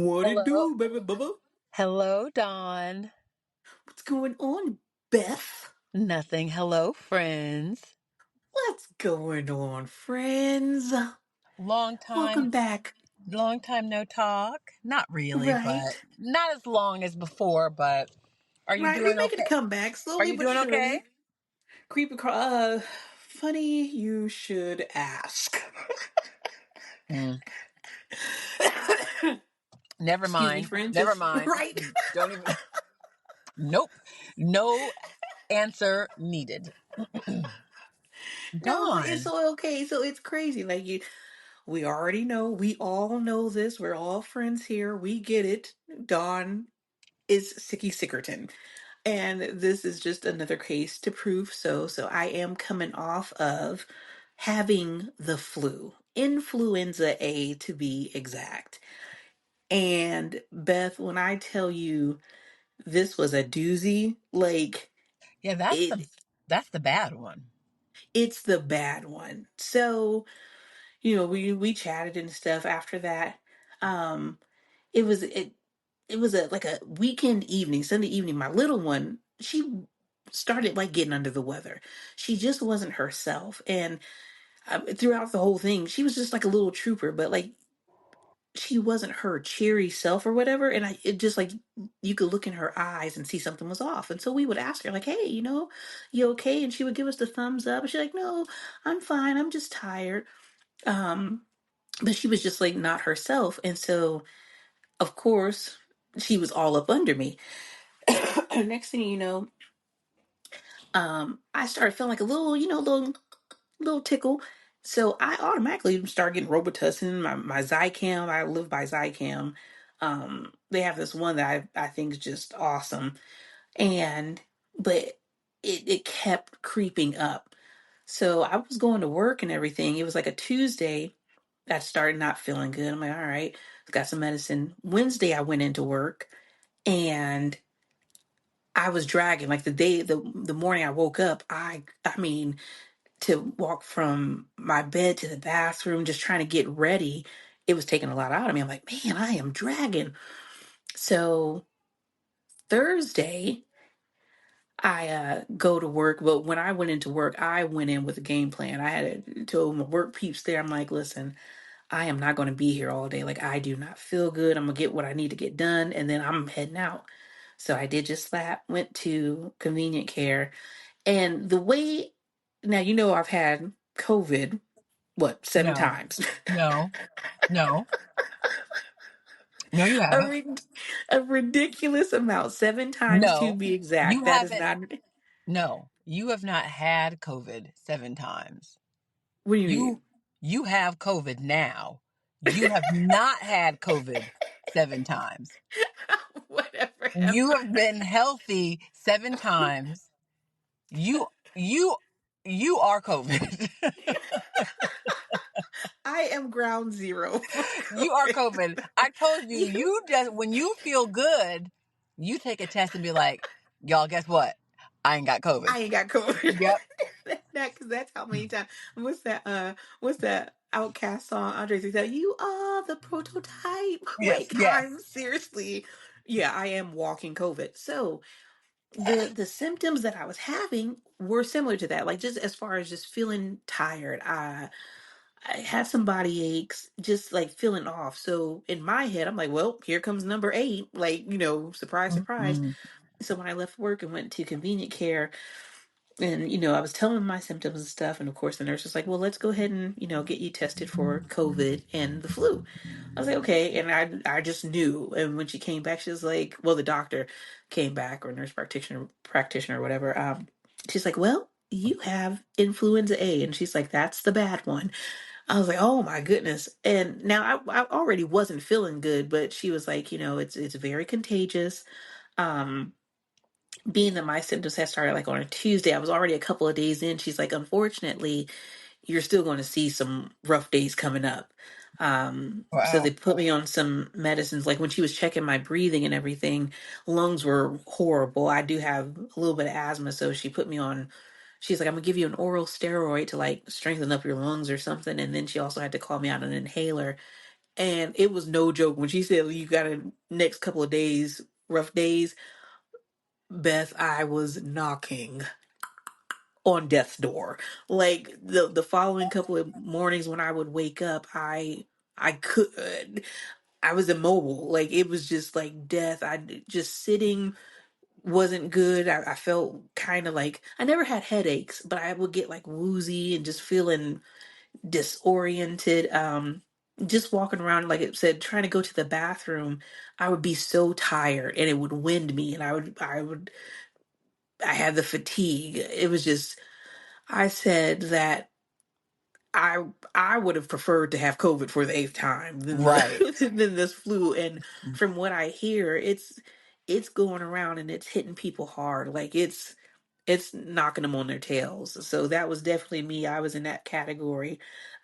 What it Hello. do, baby bubba? Hello, Dawn. What's going on, Beth? Nothing. Hello, friends. What's going on, friends? Long time, Welcome back. long time no talk. Not really, but Right? not as long as before, but are you Right, we doing making a okay? comeback Are slowly you but doing surely. okay? Creep across. Funny you should ask. Mm, never Excuse me, mind. friends. Never It's mind. right. Don't even. Nope. No answer needed. No, but it's Dawn. so okay. So it's crazy. Like we already know. We all know this. We're all friends here. We get it. Dawn is Sicky Sickerton. And this is just another case to prove so. So I am coming off of having the flu, influenza A to be exact. And Beth, when I tell you this was a doozy, like Yeah, it that's the bad one. it's the bad one. So, we chatted and stuff after that. Um it was it was a like a weekend evening, Sunday evening. My little one, she started like getting under the weather. She just wasn't herself, and throughout the whole thing, she was just like a little trooper, but like she wasn't her cheery self or whatever. And it just like you could look in her eyes and see something was off. And so we would ask her like, "Hey, you okay?" And she would give us the thumbs up. And she's like, "No, I'm fine. I'm just tired." Um, but she was just like not herself, and so of course she was all up under me. Next thing you know, I started feeling like a little, little tickle. So I automatically started getting Robitussin, my Zicam. I live by Zicam. They have this one that I think is just awesome. And but it kept creeping up. So I was going to work and everything. It was like a Tuesday. I started not feeling good. I'm like, all right, got some medicine. Wednesday I went into work and I was dragging like the morning I woke up, I mean, to walk from my bed to the bathroom, just trying to get ready, it was taking a lot out of me. I'm like, man, I am dragging. So Thursday, I go to work. But when I went into work, I went in with a game plan. I had told my work peeps there, I'm like, listen, I am not going to be here all day. Like, I do not feel good. I'm going to get what I need to get done, and then I'm heading out. So I did just that, went to convenient care. And the way, now, I've had COVID, what, seven No, times? no, no, no, you a, haven't. rid- a ridiculous amount, seven times to No, be exact. you That is haven't. not, No, you have not had COVID 7 times. what do you You mean? you have COVID now. You have not had COVID 7 times. Whatever. You have been healthy 7 times. You you you are COVID. I am ground zero for You are COVID. COVID. I told you, You, you just when you feel good, you take a test and be like, y'all, guess what? I ain't got COVID. I ain't got COVID. Yep. Because that's how many times. What's that Outcast song? Andre said, "You are the prototype." Yes, Like, yes. I'm seriously, yeah, I am walking COVID. So the symptoms that I was having were similar to that. Like, just as far as just feeling tired. I had some body aches, just like feeling off. So in my head, I'm like, well, here comes number eight. Like, surprise, surprise. Mm-mm. So when I left work and went to convenient care, and I was telling my symptoms and stuff, and of course the nurse was like, well, let's go ahead and get you tested for COVID and the flu. I was like, okay. And I just knew. And when she came back, she was like, well, the doctor came back, or nurse practitioner or whatever. She's like, well, you have influenza A. And she's like, that's the bad one. I was like, oh my goodness. And now I already wasn't feeling good, but she was like, it's very contagious. Um, Being that my symptoms had started like on a Tuesday, I was already a couple of days in. She's like, unfortunately, you're still going to see some rough days coming up. So they Wow. put me on some medicines. Like when she was checking my breathing and everything, lungs were horrible. I do have a little bit of asthma, so she put me on. She's like, I'm gonna give you an oral steroid to like strengthen up your lungs or something. And then she also had to call me out an inhaler. And it was no joke when she said you got a next couple of days, rough days. Beth, I was knocking on death's door. Like the following couple of mornings when I would wake up, I could I was immobile. Like it was just like death. Just sitting wasn't good. I felt kind of like I never had headaches, but I would get like woozy and just feeling disoriented. Just walking around, like it said, trying to go to the bathroom, I would be so tired and it would wind me and I had the fatigue. It was just I said that I would have preferred to have COVID for the eighth time than Right. the than this flu. And from what I hear, it's going around and it's hitting people hard. Like it's knocking them on their tails. So that was definitely me. I was in that category.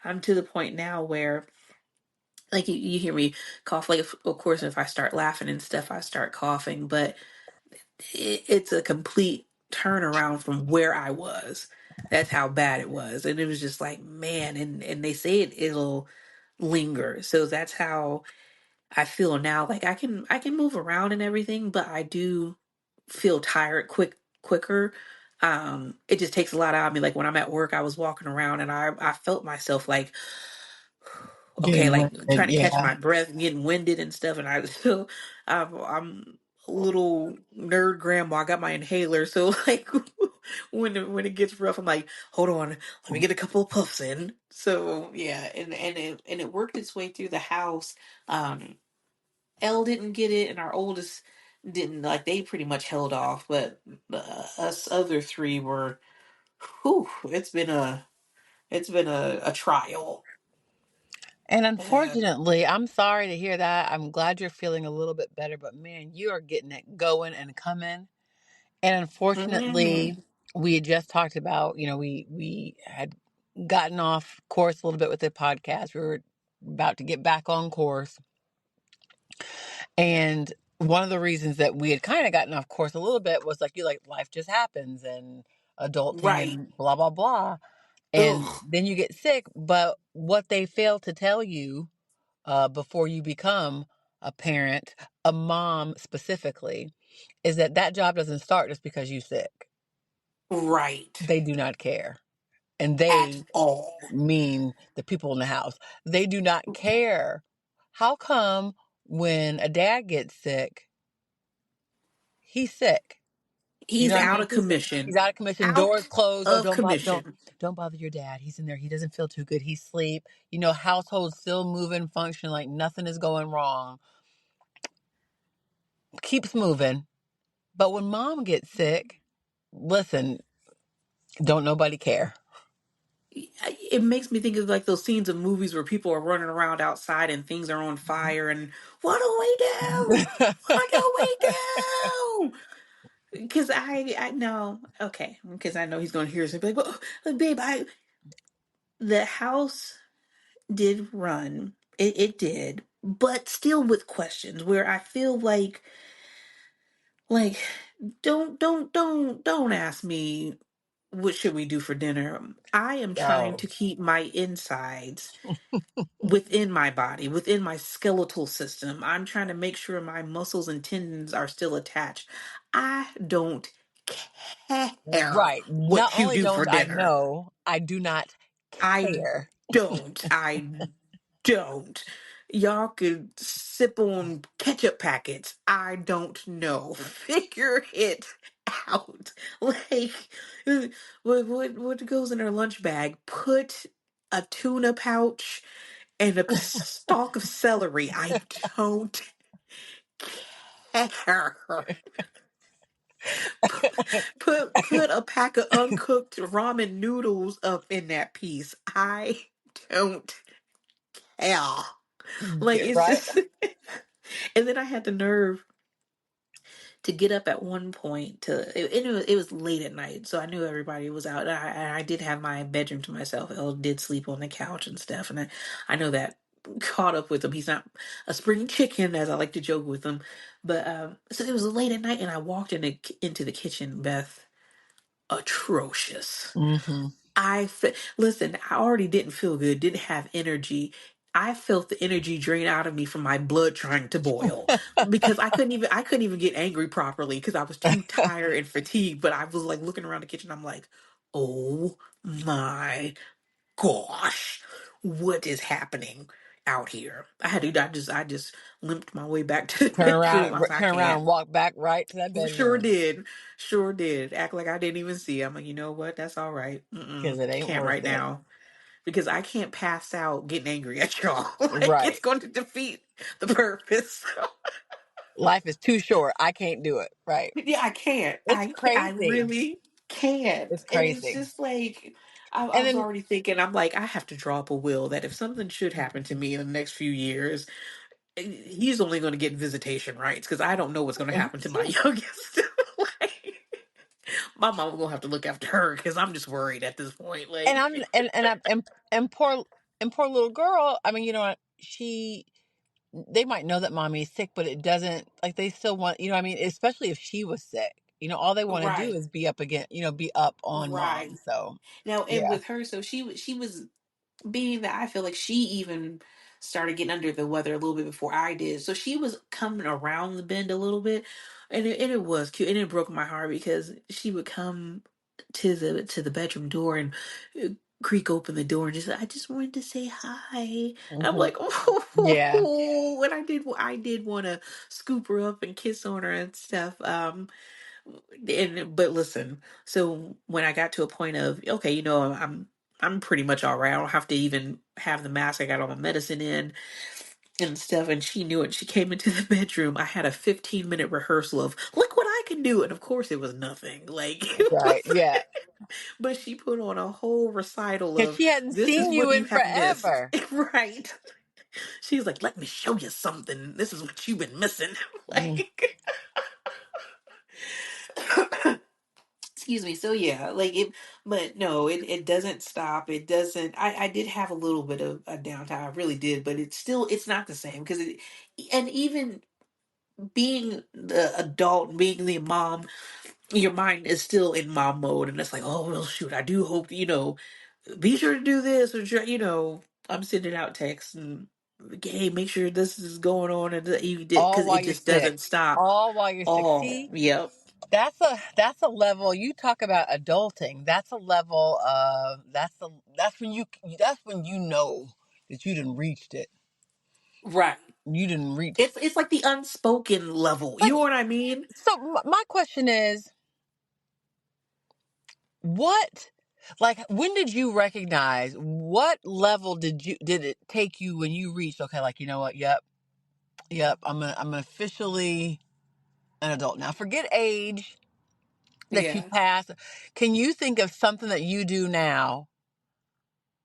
I'm to the point now where like you hear me cough. Like of course if I start laughing and stuff, I start coughing. But it's a complete turnaround from where I was. That's how bad it was. And it was just like, man, and they say it'll linger. So that's how I feel now. Like I can move around and everything, but I do feel tired quicker. It just takes a lot out of me. Like when I'm at work, I was walking around and I felt myself like okay, Getting like winded. trying to catch Yeah. my breath and getting winded and stuff. And I still, I'm a little nerd grandma. I got my inhaler, so like when it gets rough, I'm like, hold on, let me get a couple of puffs in. So yeah, and it worked its way through the house. Um, Elle didn't get it, and our oldest didn't. Like they pretty much held off, but us other three were. Whew, it's been a trial. And Uh, unfortunately, I'm sorry to hear that. I'm glad you're feeling a little bit better, but man, you are getting it going and coming. And mhm. unfortunately, we had just talked about, we had gotten off course a little bit with the podcast. We were about to get back on course. And one of the reasons that we had kind of gotten off course a little bit was like you like life just happens and adulting Right. and blah blah blah. And Ugh. then you get sick, but what they fail to tell you before you become a parent, a mom specifically, is that that job doesn't start just because you sick. Right. They do not care. And At they all. mean the people in the house. They do not care. How come when a dad gets sick, he's sick? You He's know what I out mean? of commission. He's out of commission, doors Out closed. Oh, of commission. don't bother your dad. He's in there. He doesn't feel too good. He's asleep. Household still moving, function like nothing is going wrong. Keeps moving. But when mom gets sick, listen, don't nobody care. It makes me think of like those scenes of movies where people are running around outside and things are on fire and what do we do? What do we do? Because I know, okay, because I know he's going to hear us and be like, well, babe, the house did run. It did, but still with questions where I feel like don't ask me what should we do for dinner. I am trying Oh, to keep my insides within my body, within my skeletal system. I'm trying to make sure my muscles and tendons are still attached. I don't care right. Not what you only do for don't I dinner. know, I do not I care. don't. Y'all could sip on ketchup packets. I don't know. Figure it out. Like what goes in her lunch bag? Put a tuna pouch and a stalk of celery. I don't care. Put a pack of uncooked ramen noodles up in that piece. I don't care. Like Get it's right. just and then I had the nerve to get up at one point it was late at night, so I knew everybody was out. And I did have my bedroom to myself. Elle did sleep on the couch and stuff, and I know that caught up with him. He's not a spring chicken, as I like to joke with him. But so it was late at night, and I walked into the kitchen, Beth. Atrocious. Hmm. Listen. I already didn't feel good, didn't have energy. I felt the energy drain out of me from my blood trying to boil because I couldn't even get angry properly because I was too tired and fatigued. But I was like looking around the kitchen. I'm like, oh my gosh, what is happening out here? I just limped my way back to the bedroom. I was like, I Turn around can't. and walk back right to that Sure bedroom did. Sure did. Act like I didn't even see. I'm like, you know what? That's all right. because Mm-mm. it ain't Can't worth right it. now. Because I can't pass out getting angry at y'all. Like it's Right. going to defeat the purpose. Life is too short. I can't do it. Right. Yeah, I can't. It's I crazy. really can't. It's And it's crazy. just like I And was then already thinking, I'm like, I have to draw up a will that if something should happen to me in the next few years, he's only going to get visitation rights because I don't know what's going to happen to my youngest. Like, my mom gonna have to look after her because I'm just worried at this point. and Like, I'm and I'm and poor little girl. I mean, you know what? They might know that mommy is sick, but it doesn't like they still want, you know what I mean, especially if she was sick. You know, all they want to do right, is be up again, you know, be up on mom. right. So, Now, and yeah. with her, so she was being that I feel like she even started getting under the weather a little bit before I did. So she was coming around the bend a little bit, and it was cute, and it broke my heart because she would come to the bedroom door and uh, creak open the door and just I just wanted to say hi. I'm Hmm. like, Yeah. oh, and I did want to scoop her up and kiss on her and stuff. And but listen, so when I got to a point of okay, you know, I'm pretty much all right. I don't have to even have the mask. I got all my medicine in and stuff. And she knew it. She came into the bedroom. I had a 15-minute rehearsal of look what I can do, and of course it was nothing. Like, Right. Yeah. but she put on a whole recital Because of she hadn't this is seen you what you in have missed, forever. right? She's like, let me show you something. This is what you've been missing, Mm. like. Excuse me. So yeah, like it, but no, it doesn't stop. It doesn't. I did have a little bit of a downtime. I really did, but it's not the same because it, and even being the adult, being the mom, your mind is still in mom mode, and it's like, oh well, shoot. I do hope be sure to do this or I'm sending out texts and hey, make sure this is going on and that you did All because while it you're just sick. doesn't stop. All while you're sick. Oh, See, yep, that's a level you talk about adulting. That's a level of that's when that's when you know that you didn't reached it. right. You didn't reach. It's like the unspoken level. You But know what I mean? so my question is, what, like, when did you recognize? What level did it take you when you reached? Okay, like you know what? Yep, yep. I'm officially an adult now. Forget age that you Yeah. passed. Can you think of something that you do now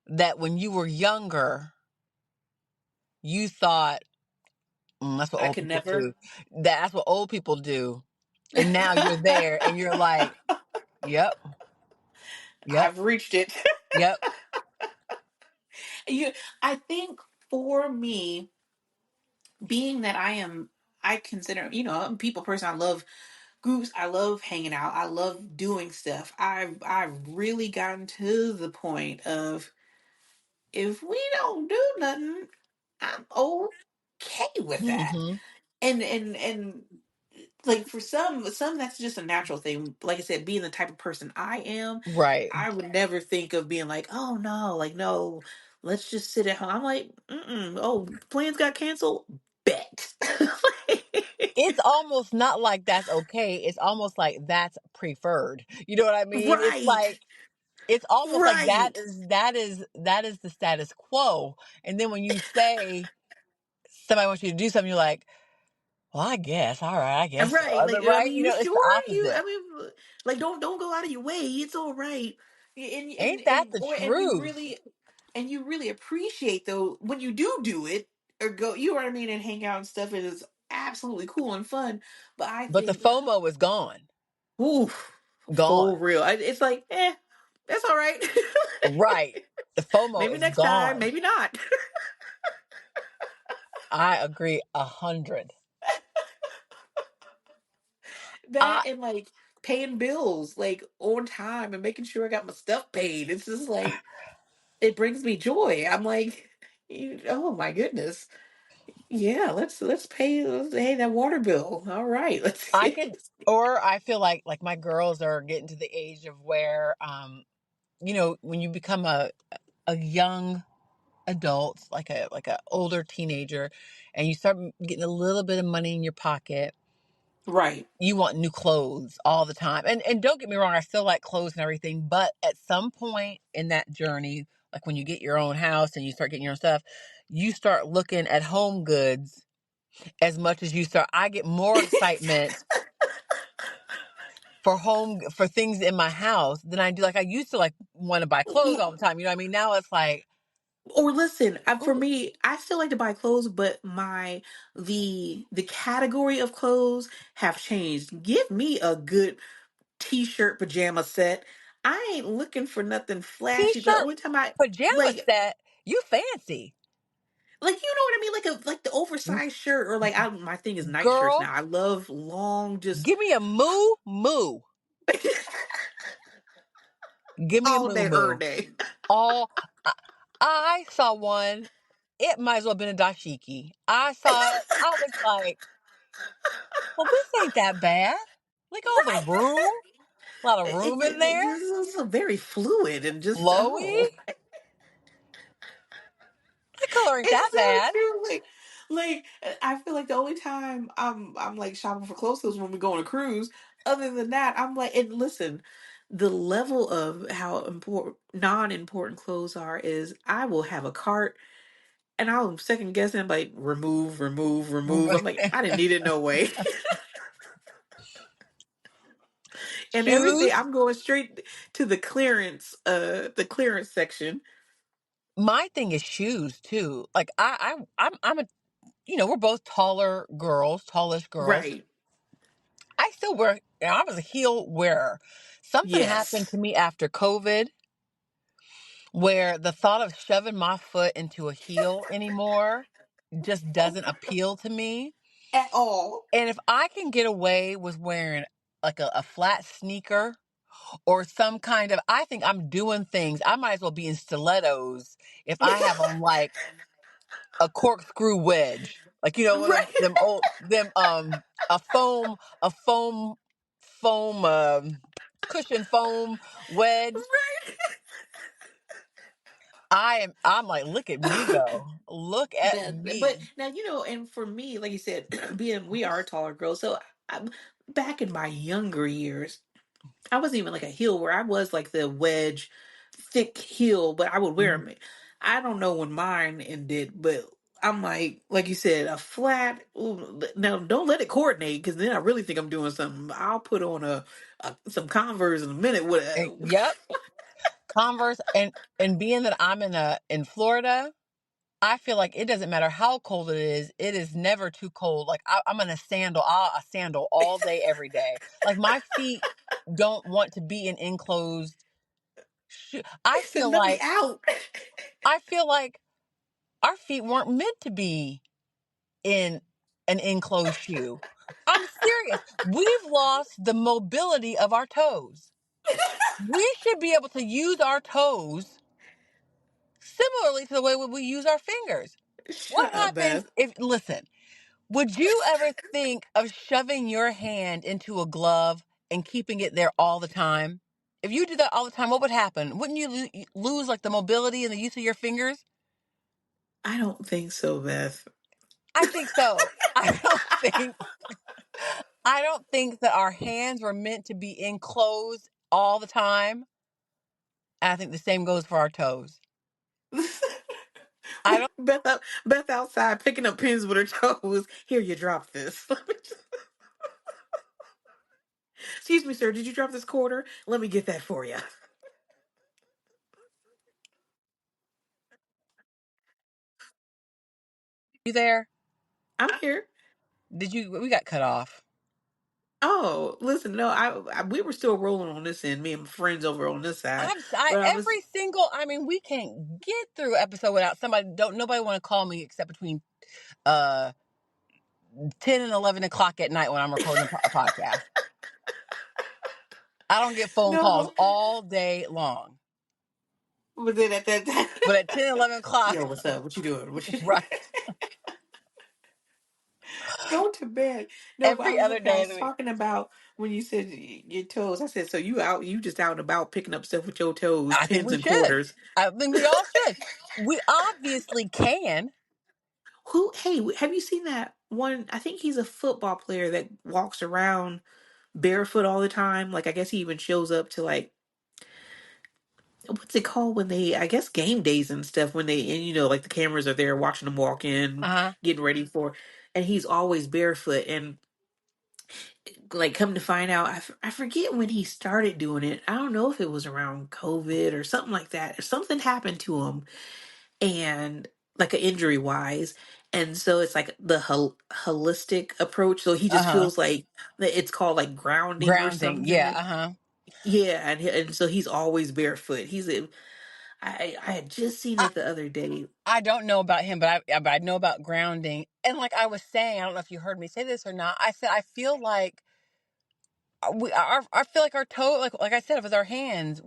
that when you were younger you thought, that's what I old could people never. do. That's what old people do, and now you're there and you're like, yep, yep, I've reached it. yep. you I think for me, being that I consider, I'm a people person. I love groups. I love hanging out. I love doing stuff. I've really gotten to the point of if we don't do nothing, I'm okay with that. Hmm. And like for some that's just a natural thing. Like I said, being the type of person I am, Right. I would never think of being like, oh no, like no, let's just sit at home. I'm like, oh, plans got canceled. Bet. It's almost not like that's okay. It's almost like that's preferred. You know what I mean? It's Right, like it's almost like right, that is the status quo. And then when you say somebody wants you to do something, you're like, well, I guess, all right, I guess so. right. Like I Right? mean, You you know, it's the sure you? I opposite. mean, like don't go out of your way. It's all right. Ain't that the And you truth? really appreciate though when you do it or go. You know what I mean, and hang out and stuff. It is absolutely cool and fun. But I But the think, FOMO is gone. oof, Gone. for real. It's like, that's all right. Right. The FOMO Maybe is next time, gone. maybe not. I agree 100. I That and like paying bills like on time and making sure I got my stuff paid. It's just like it brings me joy. I'm like, Oh my goodness. Yeah, let's pay hey that water bill. All right, let's I could, or I feel like my girls are getting to the age of where, when you become a young adult, like a older teenager, and you start getting a little bit of money in your pocket, right. you want new clothes all the time. And don't get me wrong, I still like clothes and everything, but at some point in that journey, like when you get your own house and you start getting your own stuff, you start looking at home goods as much as you start. I get more excitement for things in my house than I do. Like I used to like want to buy clothes all the time. You know what I mean? Now it's like, Or listen, for ooh, me, I still like to buy clothes, but the category of clothes have changed. Give me a good t-shirt pajama set. I ain't looking for nothing flashy. The t-shirt only time I pajama like set, you fancy. you know what I mean, like the N- oversized shirt, or like my thing is night shirts Girl, now. I love long, just give me a moo moo. Give me a all moo day, every moo. day. All I, I saw one. It might as well have been a dashiki. I saw it. I was like, well, this ain't that bad. Look at all the Right. room. A lot of It, room in it, there. it's so very fluid and just Flowy. That color ain't that it's so bad. true. I feel like the only time I'm like shopping for clothes is when we go on a cruise. Other than that, I'm like, and listen, the level of how important non-important clothes are is I will have a cart and I'll second guess and like remove, remove, remove. I'm like, I didn't need it no way. And everything, Shoes. I'm going straight to the clearance section. My thing is shoes too. Like I'm a we're both taller girls, tallish girls. Right. I still wear. I was a heel wearer. Something happened Yes. to me after COVID where the thought of shoving my foot into a heel anymore just doesn't appeal to me. At all. And if I can get away with wearing like a flat sneaker or some kind of, I think I'm doing things. I might as well be in stilettos if I have on like a corkscrew wedge, like one of Right. them old them a foam cushion foam wedge. Right. I'm like, look at me go, look at But me. now and for me, like you said, being we are taller girls, so I, back in my younger years, I wasn't even like a heel where I was like the wedge, thick heel, but I would wear Mhm. them. I don't know when mine ended, but I'm like you said, a flat. Ooh, now don't let it coordinate because then I really think I'm doing something. I'll put on some Converse in a minute. With Yep, Converse. And being that I'm in Florida, I feel like it doesn't matter how cold it is never too cold. Like I'm in a sandal all day, every day. Like my feet don't want to be in enclosed shoe. let me out. I feel like our feet weren't meant to be in an enclosed shoe. I'm serious. We've lost the mobility of our toes. We should be able to use our toes similarly to the way we use our fingers. What Shut up, happens Beth. if, listen, would you ever think of shoving your hand into a glove and keeping it there all the time? If you do that all the time, what would happen? Wouldn't you lose like the mobility and the use of your fingers? I don't think so, Beth. I think so. I don't think that our hands were meant to be enclosed all the time. And I think the same goes for our toes. I don't Beth outside picking up pins with her toes. Here, you drop this. Excuse me, sir. Did you drop this quarter? Let me get that for you. you there? I'm here. Did you we got cut off. Oh, listen, no, we were still rolling on this end, me and my friends over on this side. But I was Every single, I mean, we can't get through episode without nobody want to call me except between uh 10 and 11 o'clock at night when I'm recording a podcast. I don't get phone calls no. all day long. But then at that time, But at 10, 11 yo, o'clock, what's up? What you doing? right, Go to bed. No, but every other I day of was the week. talking about when you said your toes. I said, so you out, you just out and about picking up stuff with your toes, I think pins we and should. quarters. I think we all should. We obviously can. Who, hey, have you seen that one? I think he's a football player that walks around barefoot all the time. Like, I guess he even shows up to like, what's it called when they, I guess game days and stuff when they, and like the cameras are there watching them walk in, Uh-huh. getting ready for, and he's always barefoot. And like come to find out, I forget when he started doing it. I don't know if it was around COVID or something like that. Or something happened to him and like an injury wise. And so it's like the holistic approach. So he just Uh-huh. feels like it's called like grounding or Grounding. Yeah, something. uh-huh. Yeah, and so he's always barefoot. I had just seen I it the other day. I don't know about him, but I know about grounding. And like I was saying, I don't know if you heard me say this or not. I said I feel like I feel like our toe, like I said, with our hands,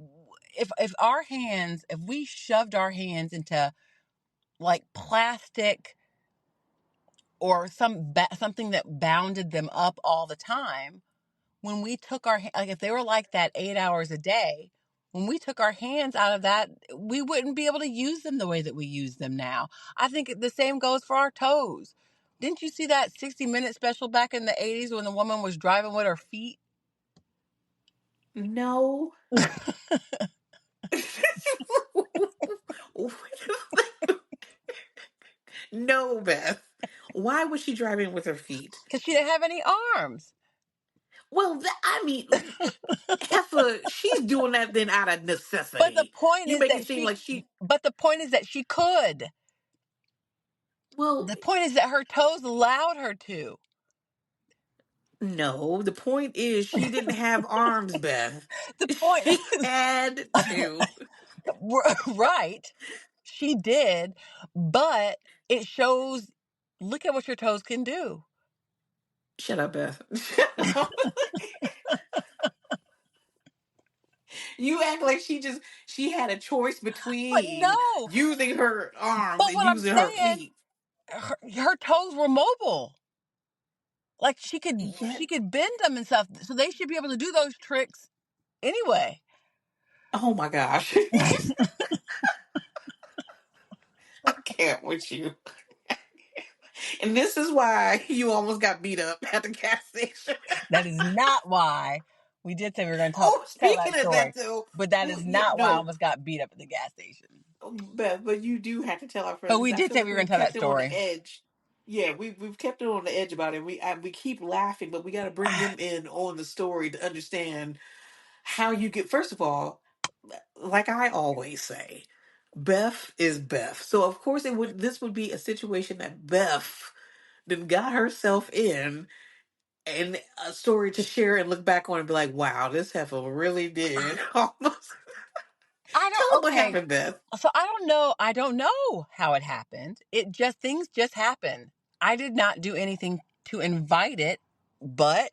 if we shoved our hands into like plastic or something that bounded them up all the time, when we took like if they were like that 8 hours a day, when we took our hands out of that, we wouldn't be able to use them the way that we use them now. I think the same goes for our toes. Didn't you see that 60-minute special back in the 80s when the woman was driving with her feet? No. No, Beth. Why was she driving with her feet? Because she didn't have any arms. Well, I mean, Heifer, she's doing that then out of But the necessity. point You is make it that seem like she. she could. Well, The point is that her toes allowed her to. no. The point is she didn't have arms, Beth. The point She had to. right. She did, but it shows look at what your toes can do. Shut up, Beth. Shut up. You act like she had a choice But between no, using her arms but and what I'm using her saying, feet. her toes were mobile. Like Yet, she could bend them and stuff. So they should be able to do those tricks anyway. oh my gosh, I can't with you. And this is why you almost got beat up at the gas station. That is not why we did say we were going to Oh, tell speaking that of that story, though, but that is not why I no, almost got beat up at the gas station. but you do have to tell our But friends we because I did feel say we like were going we've to tell that kept it on the story. edge. Yeah, we've kept it on the edge about it. We keep laughing, but we got to bring them in on the story to understand how you get. First of all, like I always say, Beth is Beth. So of course it would this would be a situation that Beth then got herself in and a story to share and look back on and be like, wow, this heifer really did almost. I Tell don't, them what okay. happened, Beth. So I don't know how it happened. Things just happened. I did not do anything to invite it, but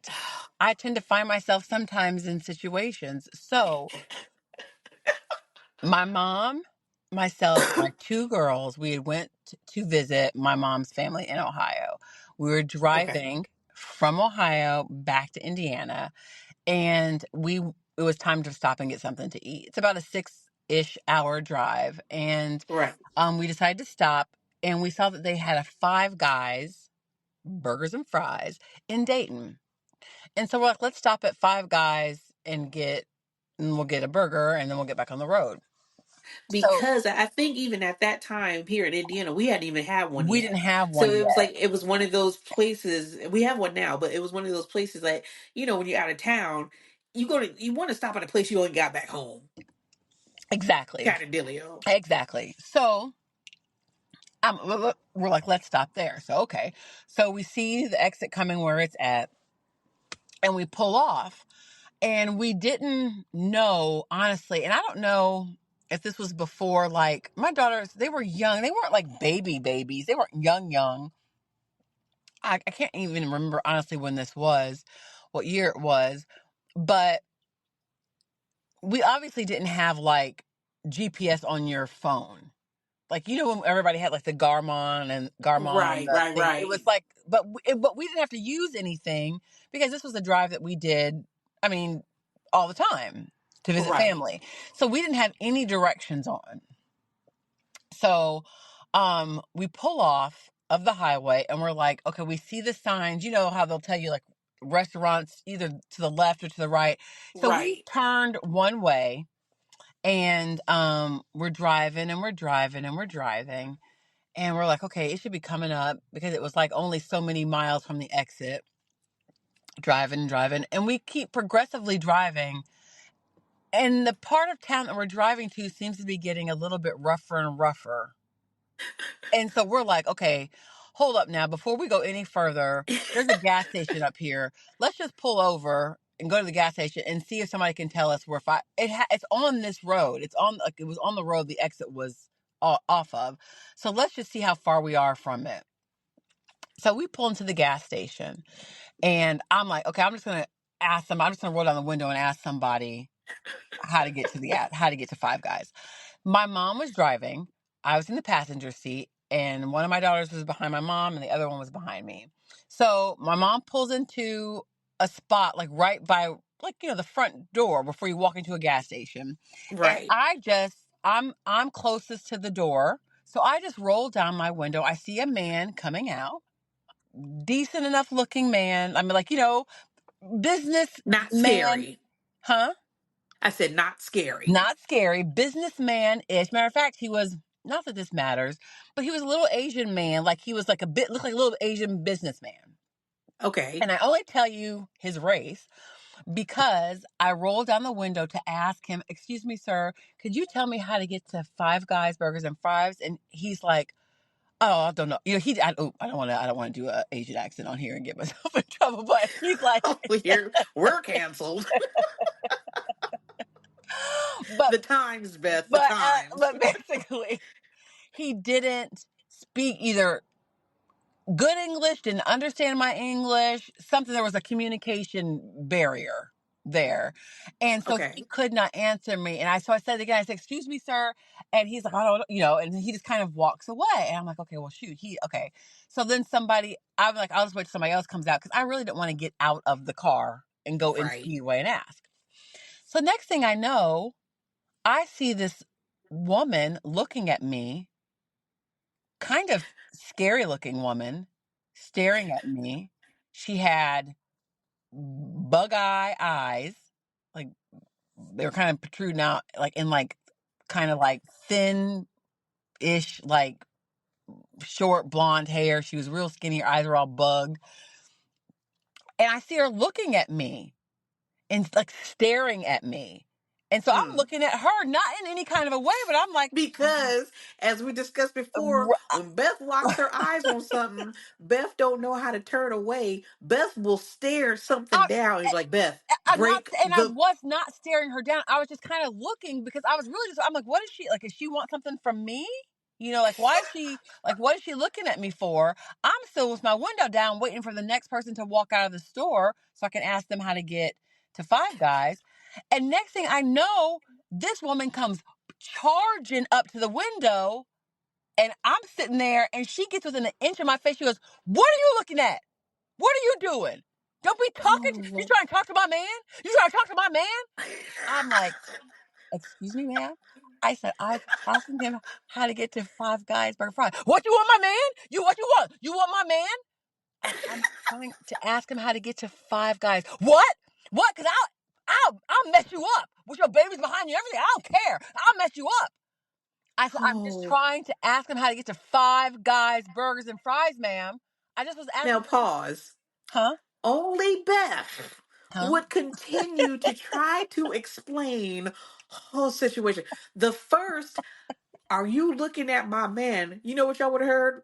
I tend to find myself sometimes in situations. So my mom, myself, and my two girls, we had went to visit my mom's family in Ohio. We were Okay. driving from Ohio back to Indiana, and it was time to stop and get something to eat. It's about a 6-ish hour drive, and Right. we decided to stop, and we saw that they had a Five Guys burgers and fries in Dayton, and so we're like, let's stop at Five Guys and we'll get a burger, and then we'll get back on the road. So Because I think even at that time here in Indiana, we hadn't even had one we didn't yet. have So one it was yet. like it was one of those places. We have one now, but it was one of those places like when you're out of town, you want to stop at a place you only got back home, Exactly, kind of dealio. exactly. So we're like, let's stop there. So okay, so we see the exit coming where it's at, and we pull off. And we didn't know, honestly, and I don't know if this was before, like, my daughters, they were young. They weren't like babies. They weren't young. I can't even remember, honestly, when this was, what year it was. But we obviously didn't have, like, GPS on your phone. Like, you know, when everybody had like the Garmin, Right, the right, thing. It was right, like, but we didn't have to use anything because this was a drive that we did. I mean, all the time to visit right. family. So we didn't have any directions on. So, we pull off of the highway and we're like, okay, we see the signs. You know how they'll tell you like restaurants either to the left or to the right. So we Right. turned one way and we're driving and we're driving and we're driving and we're like, okay, it should be coming up because it was like only so many miles from the exit. Driving and driving, and we keep progressively driving. And the part of town that we're driving to seems to be getting a little bit rougher and rougher. And so we're like, okay, hold up now. Before we go any further, there's a gas station up here. Let's just pull over and go to the gas station and see if somebody can tell us where it's on this road. It's on like it was on the road the exit was off of. So let's just see how far we are from it. So we pull into the gas station and I'm like, okay, I'm just gonna ask them. I'm just gonna roll down the window and ask somebody how to get to Five Guys. My mom was driving. I was in the passenger seat, and one of my daughters was behind my mom, and the other one was behind me. So my mom pulls into a spot like right by like the front door before you walk into a gas station, and Right. I'm closest to the door, so I just roll down my window. I see a man coming out, decent enough looking man. I mean, like business Not man, scary. huh? I said not scary. Not scary, businessman ish. Matter of fact, he was not that this matters, but he was a little Asian man. Like he was like looked like a little Asian businessman. Okay. And I only tell you his race because I rolled down the window to ask him, "Excuse me, sir, could you tell me how to get to Five Guys Burgers and Fries?" And he's like, "Oh, I don't know. I don't want to do an Asian accent on here and get myself in trouble." But he's like, Oh, we're canceled. but The times, Beth, the times. but basically, he didn't speak either good English, didn't understand my English, something, there was a communication barrier there. And so he Okay. could not answer me. And so I said again, I said, "Excuse me, sir." And he's like, "I don't, and he just kind of walks away. And I'm like, okay, well, shoot, okay. So then I'm like, I'll just wait till somebody else comes out because I really didn't want to get out of the car and go in Right. Speedway and ask. So next thing I know, I see this woman looking at me, kind of scary looking woman staring at me. She had bug eye eyes, like they were kind of protruding out, like in like kind of like thin ish, like short blonde hair. She was real skinny. Her eyes were all bugged. And I see her looking at me and like staring at me. And so I'm Mm. looking at her, not in any kind of a way, but I'm like, Because, as we discussed before, when Beth locks her eyes on something, Beth don't know how to turn away. Beth will stare something I, down and be like, Beth, I'm not, break and I the. was not staring her down. I was just kind of looking because I was really I'm like, what is she like? Does she want something from me? Like why is she like what is she looking at me for? I'm still with my window down, waiting for the next person to walk out of the store so I can ask them how to get to Five Guys. And next thing I know, this woman comes charging up to the window, and I'm sitting there, and she gets within an inch of my face. She goes, "What are you looking at? What are you doing? Don't be talking. Oh, You Lord. trying to talk to my man? You trying to talk to my man?" I'm like, "Excuse me, ma'am." I said, "I was asking him how to get to Five Guys Burger Fry." "What you want, my man? What you want? You want my man?" I said, "I'm trying to ask him how to get to Five Guys." "What? What? Because I'll mess you up with your babies behind you. Everything. I don't care. I'll mess you up." I said, "I'm just Oh. trying to ask him how to get to Five Guys Burgers and Fries, ma'am. I just was Now, asking." pause. Huh? Only Beth Huh? would continue to try to explain whole situation. The first, "Are you looking at my man?" You know what y'all would have heard?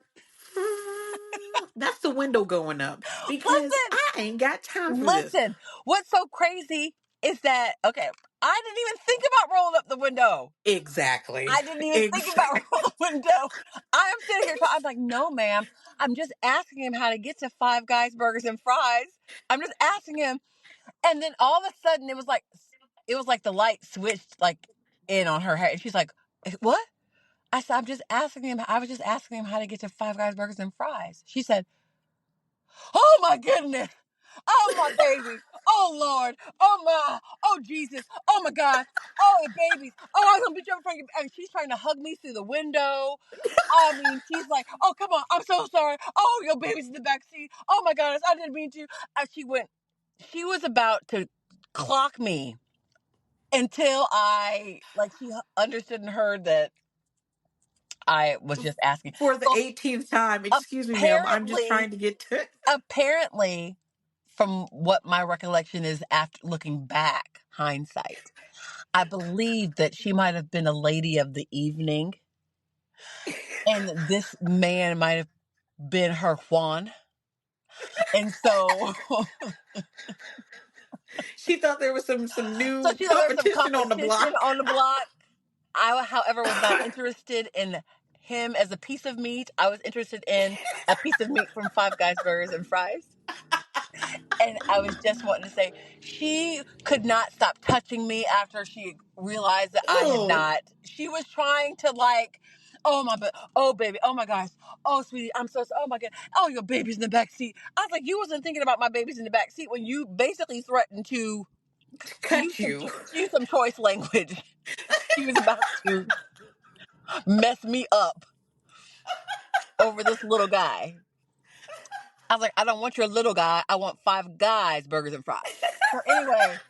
That's the window going up because Listen, I ain't got time for this. listen. What's so crazy is that, okay, I didn't even think about rolling up the window. Exactly. I didn't even think about Exactly. rolling the window. I am sitting here. I'm like, "No, ma'am. I'm just asking him how to get to Five Guys Burgers and Fries. I'm just asking him." And then all of a sudden, it was like the light switched. Like in on her hair. And she's like, what? I said, I was just asking him how to get to Five Guys Burgers and Fries. She said, oh my goodness. Oh my baby. Oh Lord. Oh my. Oh Jesus. Oh my God. Oh the babies. Oh, I'm gonna beat you up in front of you. And she's trying to hug me through the window. I mean, she's like, oh come on. I'm so sorry. Oh, your baby's in the back seat. Oh my goodness. I didn't mean to. And she was about to clock me until she understood and heard that I was just asking. For the So 18th time, excuse me, ma'am, I'm just apparently, trying to get to. apparently, from what my recollection is after looking back, hindsight, I believe that she might have been a lady of the evening, and this man might have been her Juan. And so, She thought there was some so new she thought there was some competition on the competition block. on the block. I, however, was not interested in him as a piece of meat. I was interested in a piece of meat from Five Guys Burgers and Fries. And I was just wanting to say, she could not stop touching me after she realized that I had Oh, not. She was trying to oh baby, oh my gosh, oh sweetie, I'm so sorry, oh my god, oh your baby's in the back seat. I was like, you wasn't thinking about my baby's in the back seat when you basically threatened cut you. to use some choice language. She was about to mess me up over this little guy. I was like, I don't want your little guy. I want Five Guys Burgers and Fries. So anyway,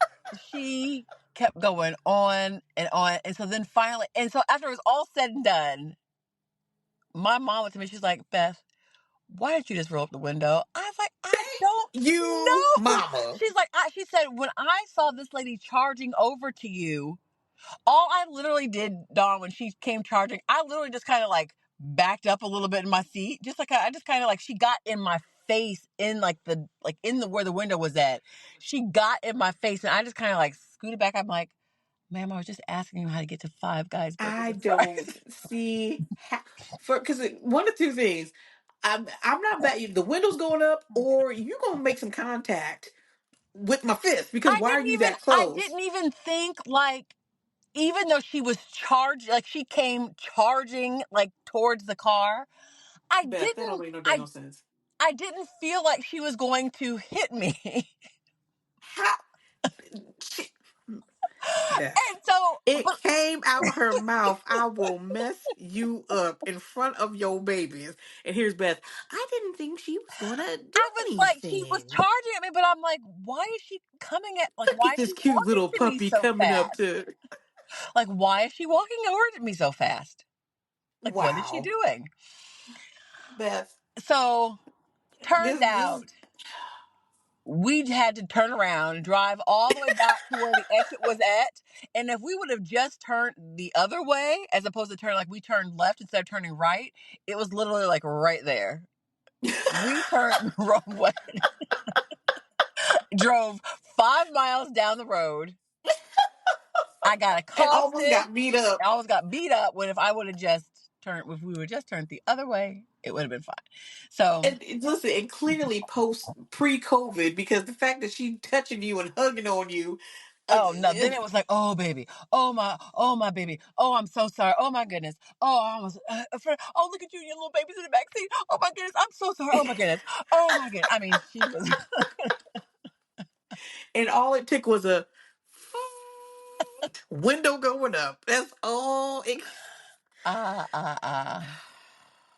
she kept going on and on. And so then finally, and so after it was all said and done, my mom went to me. She's like, Beth, why didn't you just roll up the window? I was like, I don't You know. mama. She's like, she said, when I saw this lady charging over to you, all I literally did, Dawn, when she came charging, I literally just kind of like backed up a little bit in my seat. Just like I just kind of like she got in my face in in the where the window was at. She got in my face and I just kind of like scooted back. I'm like, ma'am, I was just asking you how to get to Five Guys Burgers I and Fries. don't see for because one of two things. I'm not bad. The window's going up, or you gonna make some contact with my fist. Because why are you that I close, didn't even think like even though she was charged like she came charging like towards the car, I Beth? That don't didn't make no I damn sense. I didn't feel like she was going to hit me. How, she, Beth? And so, It but came out her mouth. I will mess you up in front of your babies. And here's Beth. I didn't think she was gonna do I was like, she was anything. charging at me, but I'm like, why is she coming at, like, Look why at is this she cute walking little to me puppy so coming up fast? to. Like, why is she walking over to me so fast? Like, what is she Wow, doing? Beth. So, turned This. out we had to turn around, drive all the way back to where the exit was at. And if we would have just turned the other way, as opposed to turn like we turned left instead of turning right, it was literally like right there. We turned the wrong way, drove 5 miles down the road. I got And almost accosted. got beat up. I almost got beat up when if I would have just turned, if we would have just turned the other way, it would have been fine. So, Listen, and clearly post pre-COVID, because the fact that she touching you and hugging on you, oh no, then it, it was like, oh baby, oh my baby, oh I'm so sorry, oh my goodness, oh I almost, oh look at you, your little baby's in the back seat, oh my goodness, I'm so sorry, oh my goodness, oh my goodness. I mean, she was, and all it took was a window going up. That's all. ah, ah, ah,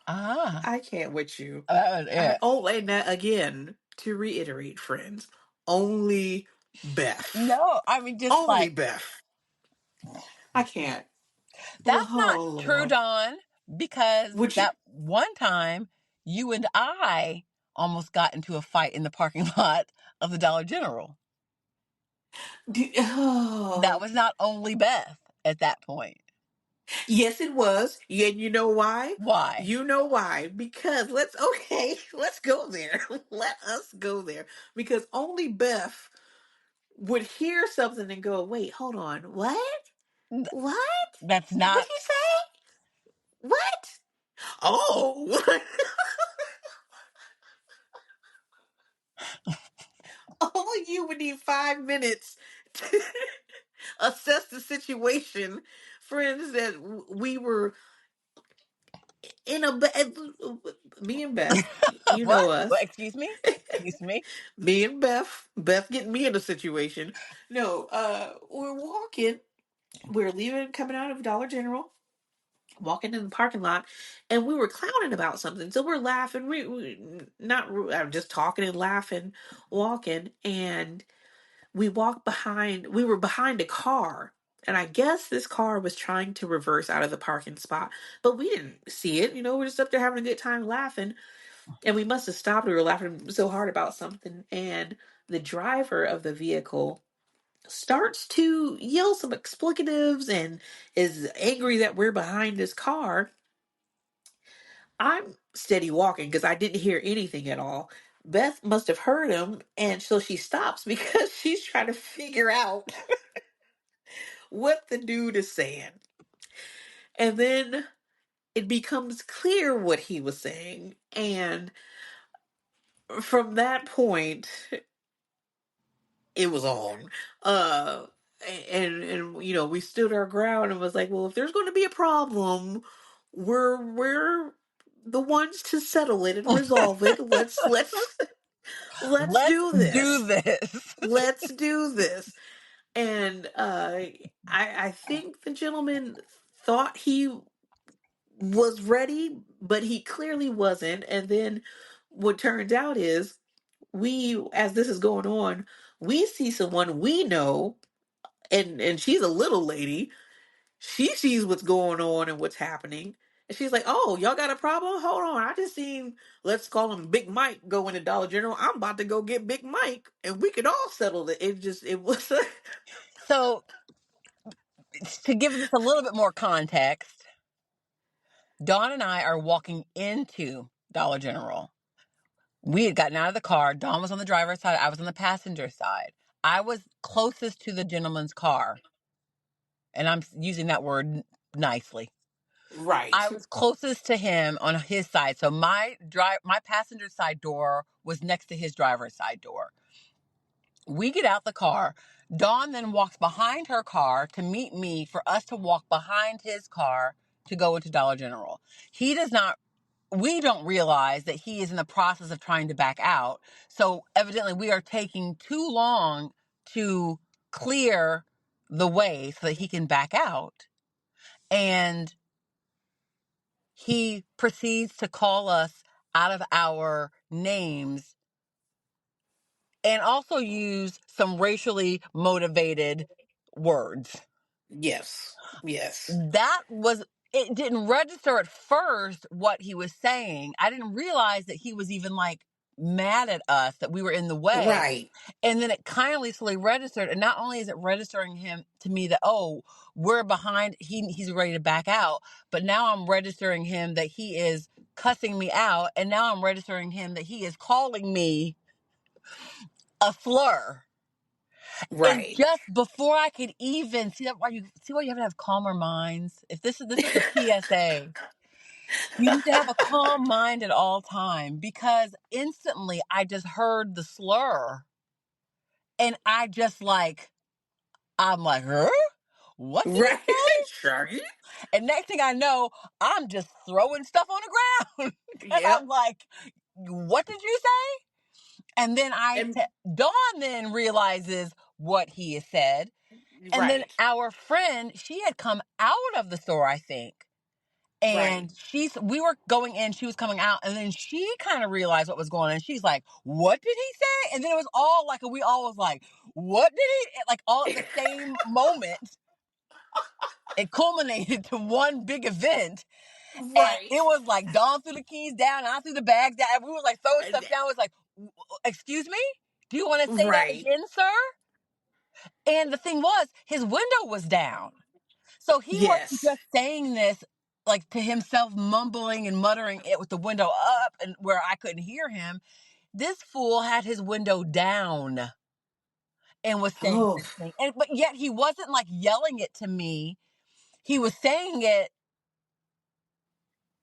ah, I can't with you. that was I it. oh, and that again to reiterate, friends. Only Beth. No, I mean, just Only like, Beth. I can't. that's not Oh true, Lord. Dawn, because Would you? that one time you and I almost got into a fight in the parking lot of the Dollar General. That Oh. was not only Beth at that point. Yes, it was. And you know why? Why? You know why? Because okay, let's go there. Let us go there. Because only Beth would hear something and go, wait, hold on. What? Th- What? That's What'd not. you say? What? Oh. Oh, you would need 5 minutes. assess the situation. Friends, that we were in a bed. Me and Beth, you What? know What? us. Excuse me? Excuse me? Me and Beth getting me in a situation. No, we're walking. We're leaving, coming out of Dollar General, walking in the parking lot, and we were clowning about something. So we're laughing. We not just talking and laughing, walking, and we walked behind. We were behind a car. And I guess this car was trying to reverse out of the parking spot, but we didn't see it. We're just up there having a good time laughing. And we must have stopped. We were laughing so hard about something. And the driver of the vehicle starts to yell some explicatives and is angry that we're behind his car. I'm steady walking because I didn't hear anything at all. Beth must have heard him, and so she stops because she's trying to figure out what the dude is saying. And then it becomes clear what he was saying. And from that point, it was on. Uh and we stood our ground and was like, well, if there's going to be a problem, we're the ones to settle it and resolve it. Let's Let's do do this. this. Let's do this. And I think the gentleman thought he was ready, but he clearly wasn't. And then what turns out is, as this is going on, we see someone we know, and she's a little lady. She sees what's going on and what's happening. And she's like, "Oh, y'all got a problem? Hold on. I just seen, let's call him Big Mike, go into Dollar General. I'm about to go get Big Mike and we could all settle it." It was So, to give this a little bit more context, Dawn and I are walking into Dollar General. We had gotten out of the car. Dawn was on the driver's side. I was on the passenger side. I was closest to the gentleman's car. And I'm using that word nicely. right. I was closest to him on his side. So my passenger side door was next to his driver's side door. We get out the car. Dawn then walks behind her car to meet me for us to walk behind his car to go into Dollar General. He does not We don't realize that he is in the process of trying to back out. So evidently we are taking too long to clear the way so that he can back out. And he proceeds to call us out of our names and also use some racially motivated words. Yes. Yes. It didn't register at first what he was saying. I didn't realize that he was even like mad at us that we were in the way. Right. And then it kindly slowly registered. And not only is it registering him to me that, oh, we're behind, he's ready to back out, but now I'm registering him that he is cussing me out. And now I'm registering him that he is calling me a slur. And Right. just before I could even see why you have to have calmer minds. If this is a PSA, you need to have a calm mind at all time, because instantly I just heard the slur and I'm like, huh? What did he Right. say? Sure. And next thing I know, I'm just throwing stuff on the ground because Yep. I'm like, what did you say? And then And Dawn then realizes what he has said. And then right. our friend, she had come out of the store, I think. Right. And we were going in, she was coming out, and then she kind of realized what was going on. She's like, what did he say? And then it was all like, we all was like, what did he, like all at the same moment. It culminated to one big event. And Right. it was like Dawn threw the keys down, and I threw the bags down. And we were like throwing And- stuff down. It was like, excuse me? Do you want to say that Right. again, sir? And the thing was, his window was down. So he wasn't Yes. just saying this like to himself, mumbling and muttering it with the window up and where I couldn't hear him. This fool had his window down and was saying Oh, this thing. But yet he wasn't like yelling it to me. He was saying it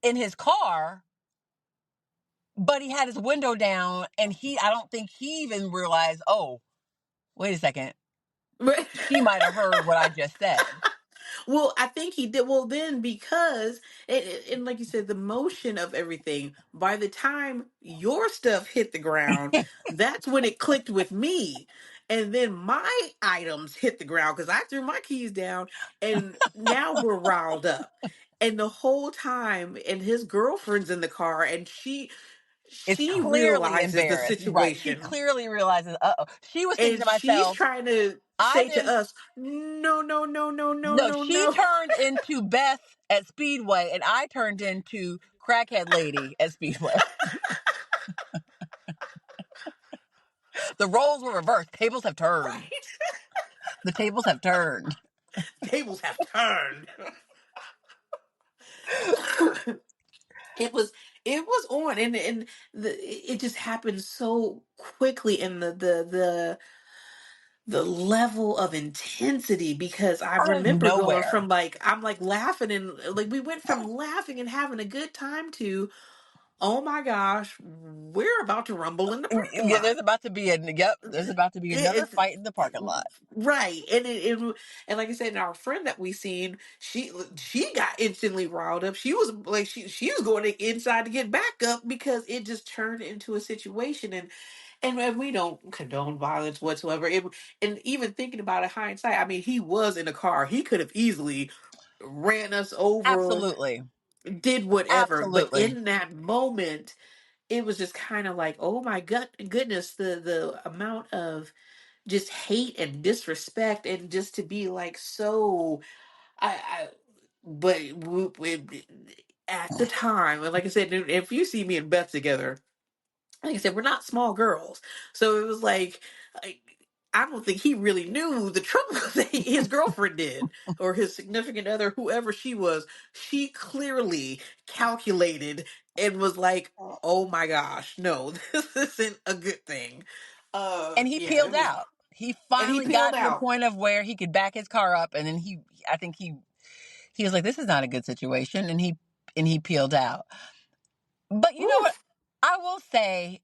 in his car, but he had his window down, and I don't think he even realized, oh, wait a second. He might have heard what I just said. Well, I think he did. Well, then because and like you said, the motion of everything. By the time your stuff hit the ground, that's when it clicked with me, and then my items hit the ground because I threw my keys down, and now we're riled up. And the whole time, and his girlfriend's in the car, and It's she clearly realizes the embarrassed. Right. She situation, clearly realizes, uh-oh. She was thinking and to she's myself, trying to I say to didn't. us, "No, no, no, no, no, No, no, she no." turned into Beth at Speedway, and I turned into crackhead lady at Speedway. The roles were reversed. Tables have turned. Right? The tables have turned. Tables have turned. it was it was on, and it just happened so quickly, and the level of intensity, because I Out of remember going nowhere. from like I'm like laughing, and like we went from laughing and having a good time to, oh my gosh, we're about to rumble in the parking Yeah, lot. there's about to be there's about to be another It's fight in the parking lot. right, and like I said, our friend that we seen, she got instantly riled up. She was like she was going inside to get back up because it just turned into a situation, and we don't condone violence whatsoever. And even thinking about it, hindsight, I mean, he was in a car. He could have easily ran us over, Absolutely. did whatever, but Absolutely. in that moment, it was just kind of like, oh my goodness, the amount of just hate and disrespect, and just to be like so I but at the time, and like I said, if you see me and Beth together, like I said, we're not small girls, so it was like I, I don't think he really knew the trouble that his girlfriend did, or his significant other, whoever she was. She clearly calculated and was like, oh my gosh, no, this isn't a good thing. And he Yeah, peeled it was. out. He And he finally peeled got to a out. point of where he could back his car up, and then I think he was like, this is not a good situation, and he peeled out. But you know what? Oof. I will say,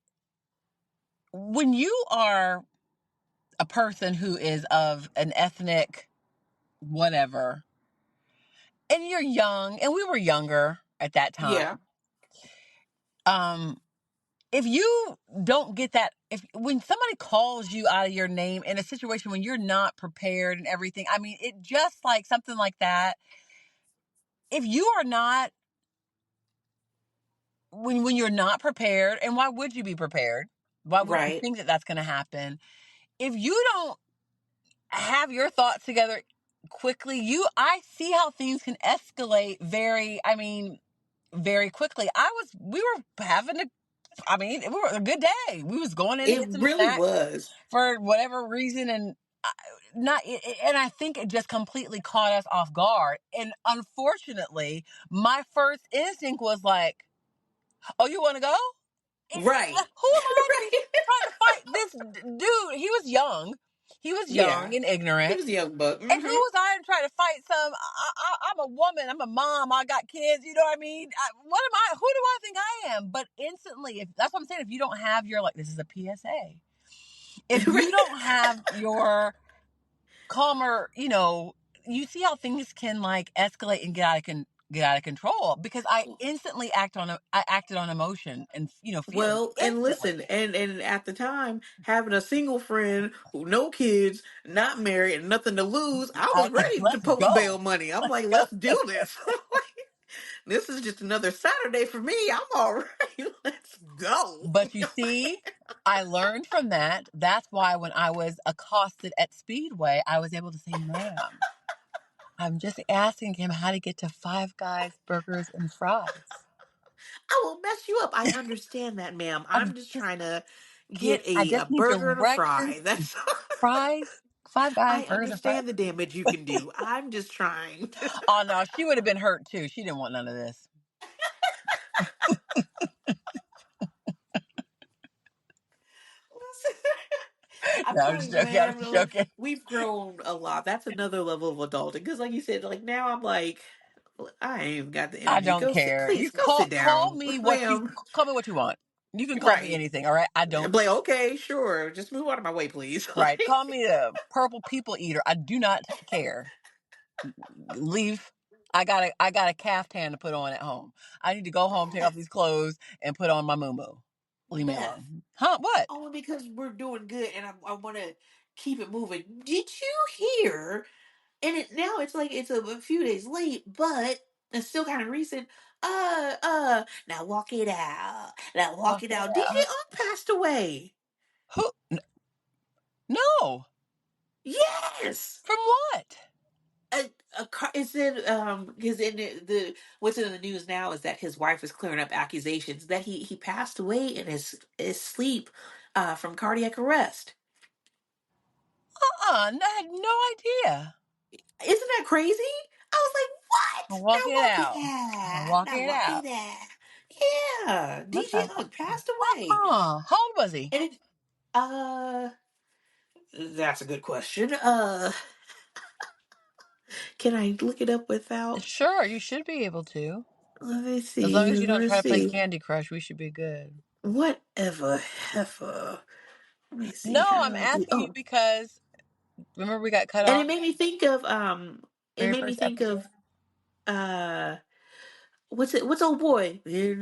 when you are a person who is of an ethnic whatever, and you're young, and we were younger at that Yeah, time, um, if you don't get that, if when somebody calls you out of your name in a situation when you're not prepared and everything, I mean, it just like something like that. If you are not when you're not prepared, and why would you be prepared? Why would you right, think that that's going to happen? If you don't have your thoughts together quickly, I see how things can escalate very, I mean, very quickly. We were having a, I mean, it was a good day. We was going in to it get some really snacks was. for whatever reason, and and I think it just completely caught us off guard. And unfortunately, my first instinct was like, "Oh, you want to go?" Right. Who am I to be Right. trying to fight this dude? He was young. He was Yeah, young and he ignorant. was a young buck. And who Hmm. was I to try to fight some? I'm a woman. I'm a mom. I got kids. You know what I mean? What am I? Who do I think I am? But instantly, if that's what I'm saying, if you don't have your, like, this is a PSA. If you Right. don't have your calmer, you see how things can like escalate and get out of control, because I acted on emotion and feelings Well, and listen, instantly. and at the time, having a single friend who no kids, not married, and nothing to lose, I was ready to Let's post bail go. money. I'm Let's like, go. let's do this. This is just another Saturday for me. I'm all right. Let's go. But you see, I learned from that. That's why when I was accosted at Speedway, I was able to say, ma'am, I'm just asking him how to get to Five Guys Burgers and Fries. I will mess you up. I understand that, ma'am. I'm I'm just just trying to can't, get I a just need burger and a directions fry. to That's Fries, Five Guys I Burgers and Fries. understand the damage you can do. I'm just trying to Oh no, she would have been hurt too. She didn't want none of this. listen. I'm No, I'm telling just you, joking. I'm man, just joking. we've grown a lot. That's another level of adulting. Because, like you said, like now I'm like, I ain't even got the I energy. don't Go sit, care. You please go sit call down, me ma'am. call me what you want. You can call me Right. anything, all right? I I'm don't like, okay, sure. Just move out of my way, please. right. Like, Call me the purple people eater. I do not care. Leave. I got a caftan to put on at home. I need to go home, take off these clothes, and put on my muumuu. Leave me Beth, alone. Huh? What? only because we're doing good and I want to keep it moving. Did you hear? And now it's like it's a few days late, but it's still kind of recent. Now walk it out. Now walk Walk it it out. DJ out. Unk passed away. Who? No. Yes. From what? A car is in because in the what's in the news now is that his wife is clearing up accusations that he passed away in his sleep from cardiac arrest. I had no idea. Isn't that crazy? I was like, what? Walk Now it walk it out. out. Walk Now it walk out. it out. Yeah, DJ Okay. Unk passed away. How old was he? And it, uh, that's a good question. Can I look it up without? Sure, you should be able to. Let me As long see. as you don't Let's try to play see. Candy Crush, we should be good. Whatever heifer. Let me see No, I'm how. asking you Oh, because remember we got cut and it off made me think of It very made me first think episode. of uh. What's it? What's old boy? Rich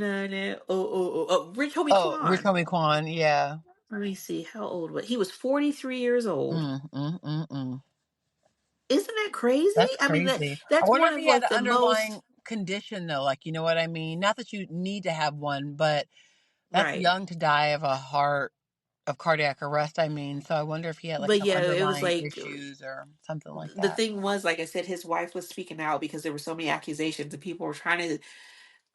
Homie Oh, Rich Quan. Homie Quan, yeah. Let me see. How old was he? Was 43 years old. Mm, mm, mm, mm. Isn't that crazy? That's I mean crazy. I that's wonder one if of he had like an the most underlying condition though, like you know what I mean? Not that you need to have one, but that's right. young to die of a heart of cardiac arrest, I mean. So I wonder if he had like But some yeah, it was underlying like issues or something like the that. thing was, like I said, his wife was speaking out because there were so many accusations and people were trying to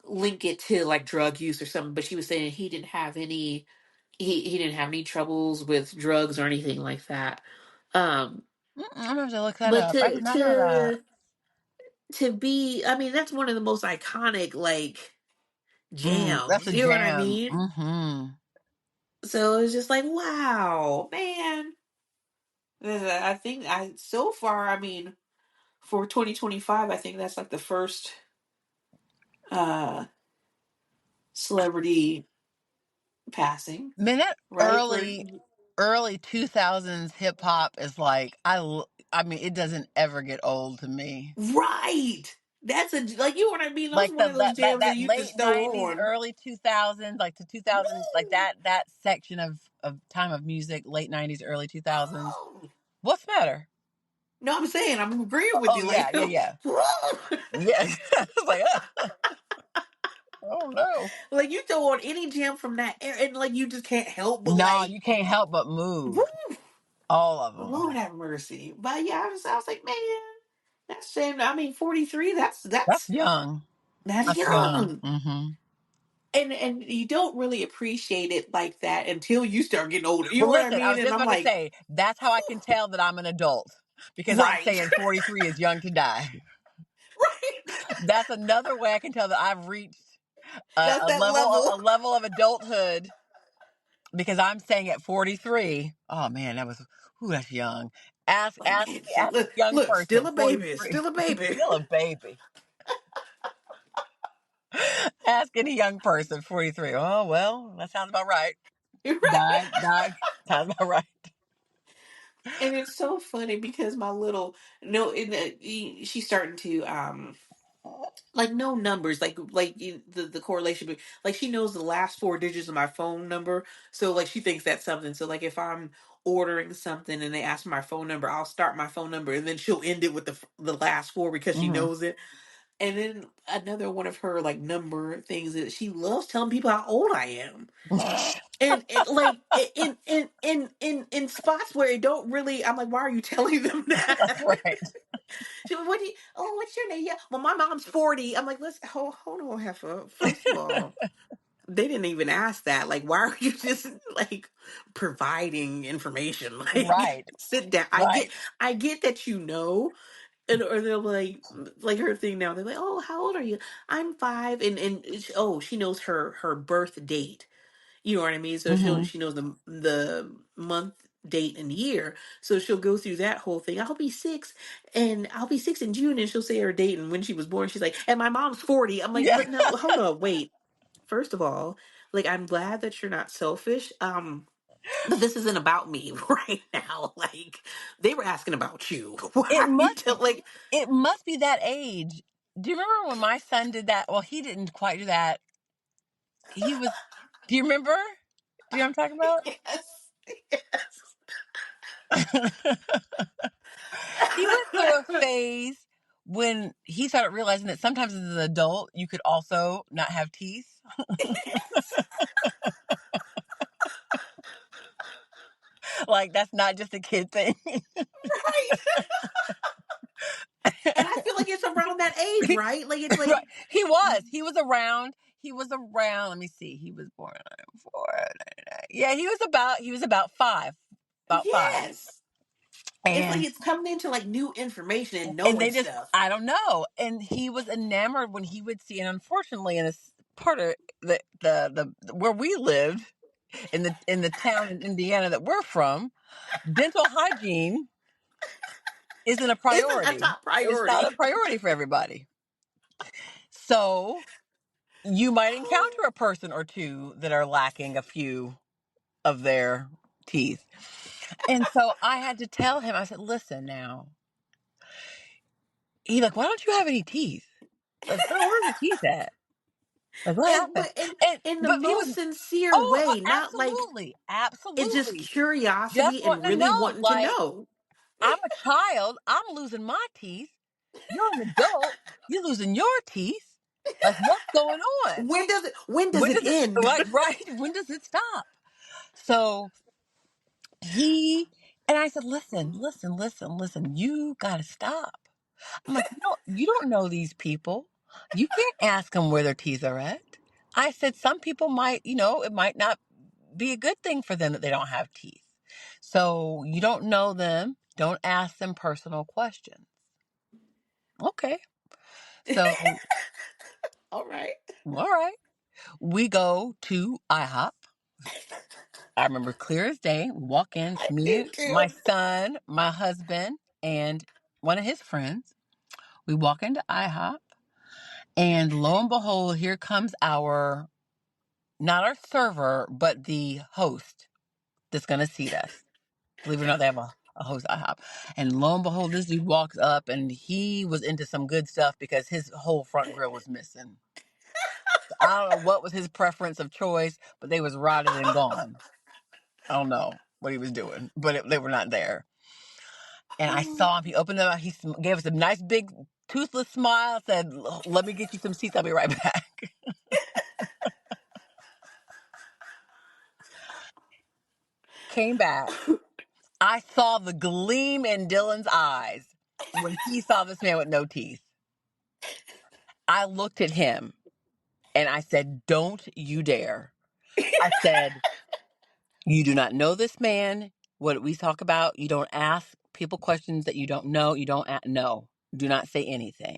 link it to like drug use or something. But she was saying he didn't have any, he didn't have any troubles with drugs or anything like that. Um, I'm gonna have to look that but up. I did not know that. to be, I mean, that's one of the most iconic like That's jams. a You know what I jam. mean? So it's just like, wow, man. I think I so far, I mean, for 2025, I think that's like the first uh celebrity passing, Man, that right? For early 2000s hip hop is like I mean it doesn't ever get old to me. right. That's a like you know what I mean? Those Like one of those jams that that you late just throw 90s, on. early 2000s, like to 2000, like Woo! that section of time of music, late 90s, early 2000s. Oh. What's the matter? No, I'm saying I'm agreeing with Oh you. yeah, Like, yeah, yeah. whoa. Yeah. It's like, oh no. Like you throw on any jam from that era, and like you just can't help but No, like, you can't help but move. woo, All of them. Lord have mercy. But yeah, I was like, man, that's shame. I mean, 43. That's young. That's That's young. young. Hmm. And you don't really appreciate it like that until you start getting older. You know Well, what I listen, I mean? was And just I'm about to like, say that's how I can tell that I'm an adult because I'm right, saying 43 is young to die. right. That's another way I can tell that I've reached That's a that level level. a level of adulthood because I'm saying at 43. Oh man, that was that's young. Like, man, Ask a young look, person still a baby, 43 still a baby. still a baby. Ask any young person 43. Oh well, that sounds about right. Right. Die sounds about right. And it's so funny because my little no, in she's starting to like know numbers the correlation like she knows the last four digits of my phone number, so like she thinks that's something. So like if I'm ordering something and they ask for my phone number, I'll start my phone number and then she'll end it with the last four because she Hmm. knows it. And then another one of her like number things is she loves telling people how old I am. And it like in spots where it don't really, I'm like, why are you telling them That's that? right. She was, what do you, oh, what's your name? Yeah. Well, my mom's 40. I'm like, let's hold on, Heifer. First of all, they didn't even ask that. Like, why are you just like providing information? Like, Right. sit down. Right. I get that you know. And or they're like her thing now. They're like, oh, how old are you? I'm 5, oh, she knows her birth date. You know what I mean? So Hmm. she knows the month, date, and year. So she'll go through that whole thing. I'll be 6 in June, and she'll say her date and when she was born. She's like, and my mom's 40. I'm like, Yeah. but no, hold on, wait. First of all, Like, I'm glad that you're not selfish. But this isn't about me right now. Like, they were asking about you. Why It are you must tell like it must be that age. Do you remember when my son did that? Well, he didn't quite do that. He was Do you remember? Do you know what I'm yes, yes. talking about? He went through a phase when he started realizing that sometimes as an adult you could also not have teeth. Like that's not just a kid thing. Right. And I feel like it's around that age, right? Like, it's like, Right. He was around. Let me see. He was born in 4. Yeah, he was about 5. About 5. yes. It's like And it's coming into like new information and and knowing they just stuff. I don't know. And he was enamored when he would see, and unfortunately in this part of the where we lived in the town in Indiana that we're from, dental hygiene isn't a Isn't a priority. top It's not a priority. priority for everybody. So you might encounter a person or two that are lacking a few of their teeth. And so I had to tell him, I said, listen now. He's like, why don't you have any teeth? Like, where's your teeth at? Like, what And happened? but in the But he was, most sincere way, not like absolutely, it's just absolutely. Just curiosity and wanting to really know, wanting to like, know. I'm a child. I'm losing my teeth. You're an adult. You're losing your teeth. Like, what's going on? When does it When does it, end? like, right? When does it stop? So he, and I said, listen, listen, listen, listen, you got to stop. I'm like, you don't know these people. You can't ask them where their teeth are at. I said, some people might, it might not be a good thing for them that they don't have teeth. So you don't know them. Don't ask them personal questions. Okay. So, All right. all right. We go to IHOP. I remember clear as day. We walk in. It's I me, do my too. son, my husband, and one of his friends. We walk into IHOP, and lo and behold, here comes not our server, but the host that's going to seat us. Believe it or not, they have a host IHOP. And lo and behold, this dude walks up, and he was into some good stuff because his whole front grill was missing. I don't know what was his preference of choice, but they was rotted and gone. I don't know what he was doing, but they were not there. And I saw him. He opened them up. He gave us a nice big toothless smile. Said, "Let me get you some seats. I'll be right back." Came back. I saw the gleam in Dylan's eyes when he saw this man with no teeth. I looked at him and I said, "Don't you dare." I said, "You do not know this man. What we talk about, you don't ask people questions that you don't know. You don't know. Do not say anything."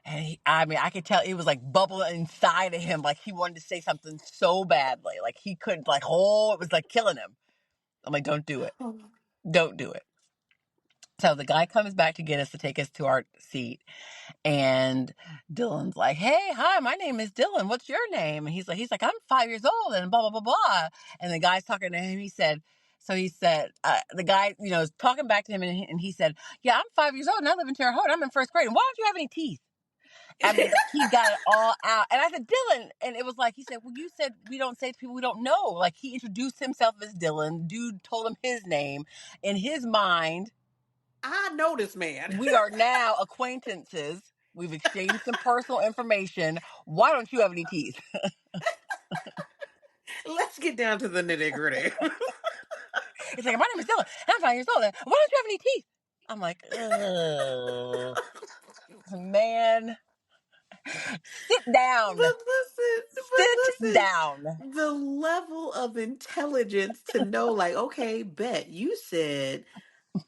And I mean, I could tell it was like bubbling inside of him. Like he wanted to say something so badly. Like he couldn't, like, it was like killing him. I'm like, don't do it. Don't do it. So the guy comes back to get us to take us to our seat. And Dylan's like, "Hey, hi, my name is Dylan. What's your name?" And he's like, "I'm 5 years old," and blah, blah, blah, blah. And the guy's talking to him. The guy, is talking back to him, and he said, "Yeah, I'm 5 years old, and I live in Terre Haute. I'm in first grade. And why don't you have any teeth?" I mean, like he got it all out. And I said, "Dylan," and it was like, he said, "Well, you said we don't say to people we don't know." Like he introduced himself as Dylan. Dude told him his name. In his mind, I know this man. we are now acquaintances. We've exchanged some personal information. Why don't you have any teeth? Let's get down to the nitty gritty. It's like, my name is Dylan. I'm 5 years old. Why don't you have any teeth? I'm like, ugh, man, sit down. But Sit listen, down. the level of intelligence to know, like, okay, bet you said